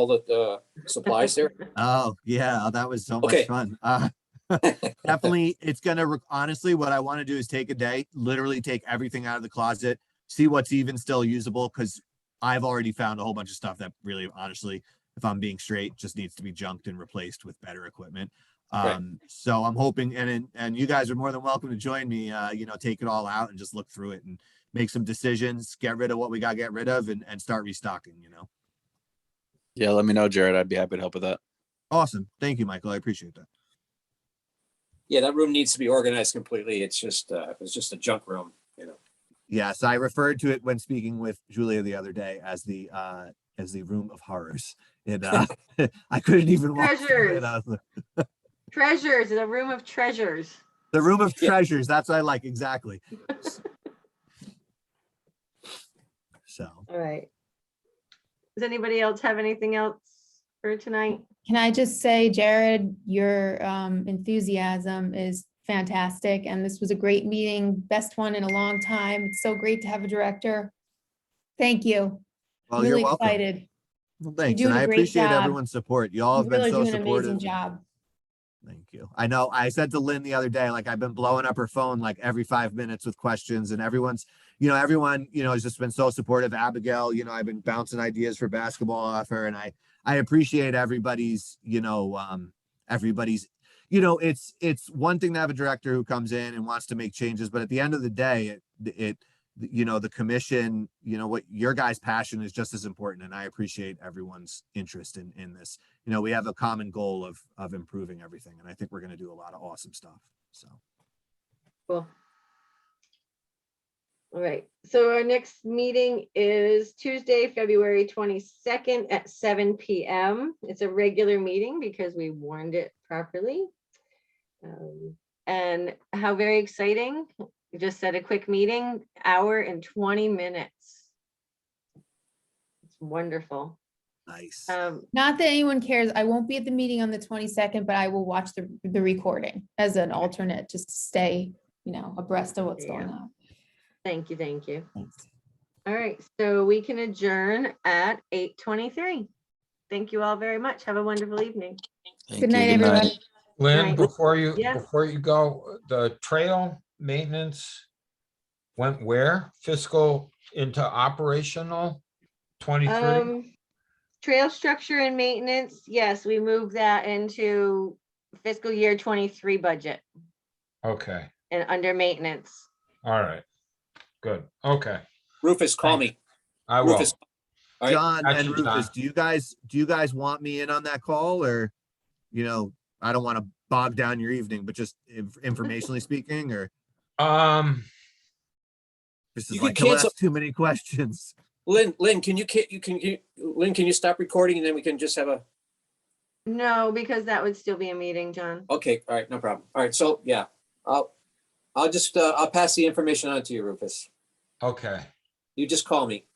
the supplies there? Oh yeah, that was so Okay. much fun. Definitely, it's gonna honestly, what I want to do is take a day, literally take everything out of the closet, see what's even still usable, because I've already found a whole bunch of stuff that really, honestly, if I'm being straight, just needs to be junked and replaced with better equipment. Right. So I'm hoping, and you guys are more than welcome to join me, take it all out and just look through it and make some decisions, get rid of what we got to get rid of, and start restocking, Yeah, let me know, Jared. I'd be happy to help with that. Awesome. Thank you, Michael. I appreciate that. Yeah, that room needs to be organized completely. It's just a junk room, Yes, I referred to it when speaking with Julia the other day as the room of horrors. I couldn't even walk through it. I was like, Treasures, the room of treasures. the room of Yeah. treasures. That's what I like, exactly. So All right. Does anybody else have anything else for tonight? Can I just say, Jared, your enthusiasm is fantastic. And this was a great meeting, best one in a long time. It's so great to have a director. Thank you. Well, you're Really welcome. excited. Well, thanks. doing And a I great appreciate job. everyone's support. Y'all You have been really are so doing an amazing supportive. job. Thank you. I know I said to Lynn the other day, like I've been blowing up her phone like every 5 minutes with questions, and everyone, has just been so supportive. Abigail, I've been bouncing ideas for basketball off her, and I appreciate everybody's, it's one thing to have a director who comes in and wants to make changes, but at the end of the day, the commission, what your guys' passion is just as important. And I appreciate everyone's interest in this. We have a common goal of improving everything. And I think we're going to do a lot of awesome stuff. So. Cool. All right, so our next meeting is Tuesday, February 22nd at 7 p.m. It's a regular meeting because we warned it properly. And how very exciting. We just said a quick meeting, hour and 20 minutes. It's wonderful. Nice. Not that anyone cares. I won't be at the meeting on the 22nd, but I will watch the recording as an alternate, just to stay, abreast of what's going on. Thank you, thank you. Thanks. All right, so we can adjourn at 8:23. Thank you all very much. Have a wonderful evening. Thank Good you. night, everyone. Lynn, Right. before you Yeah. go, the trail maintenance went where? Fiscal into operational 23? Trail structure and maintenance, yes, we moved that into fiscal year 23 budget Okay, and under maintenance. all right. Good, okay, Rufus, call me. I will. Rufus. All right. John and Actually, Rufus, John. do you guys want me in on that call, or, I don't want to bog down your evening, but just informationally speaking, or this is You can like, he'll cancel- ask too many questions. Lynn, can you stop recording and then we can just have a, No, because that would still be a meeting, John. okay, all right, no problem. All right, so yeah, I'll just, I'll pass the information on to you, Rufus. Okay, You just call me.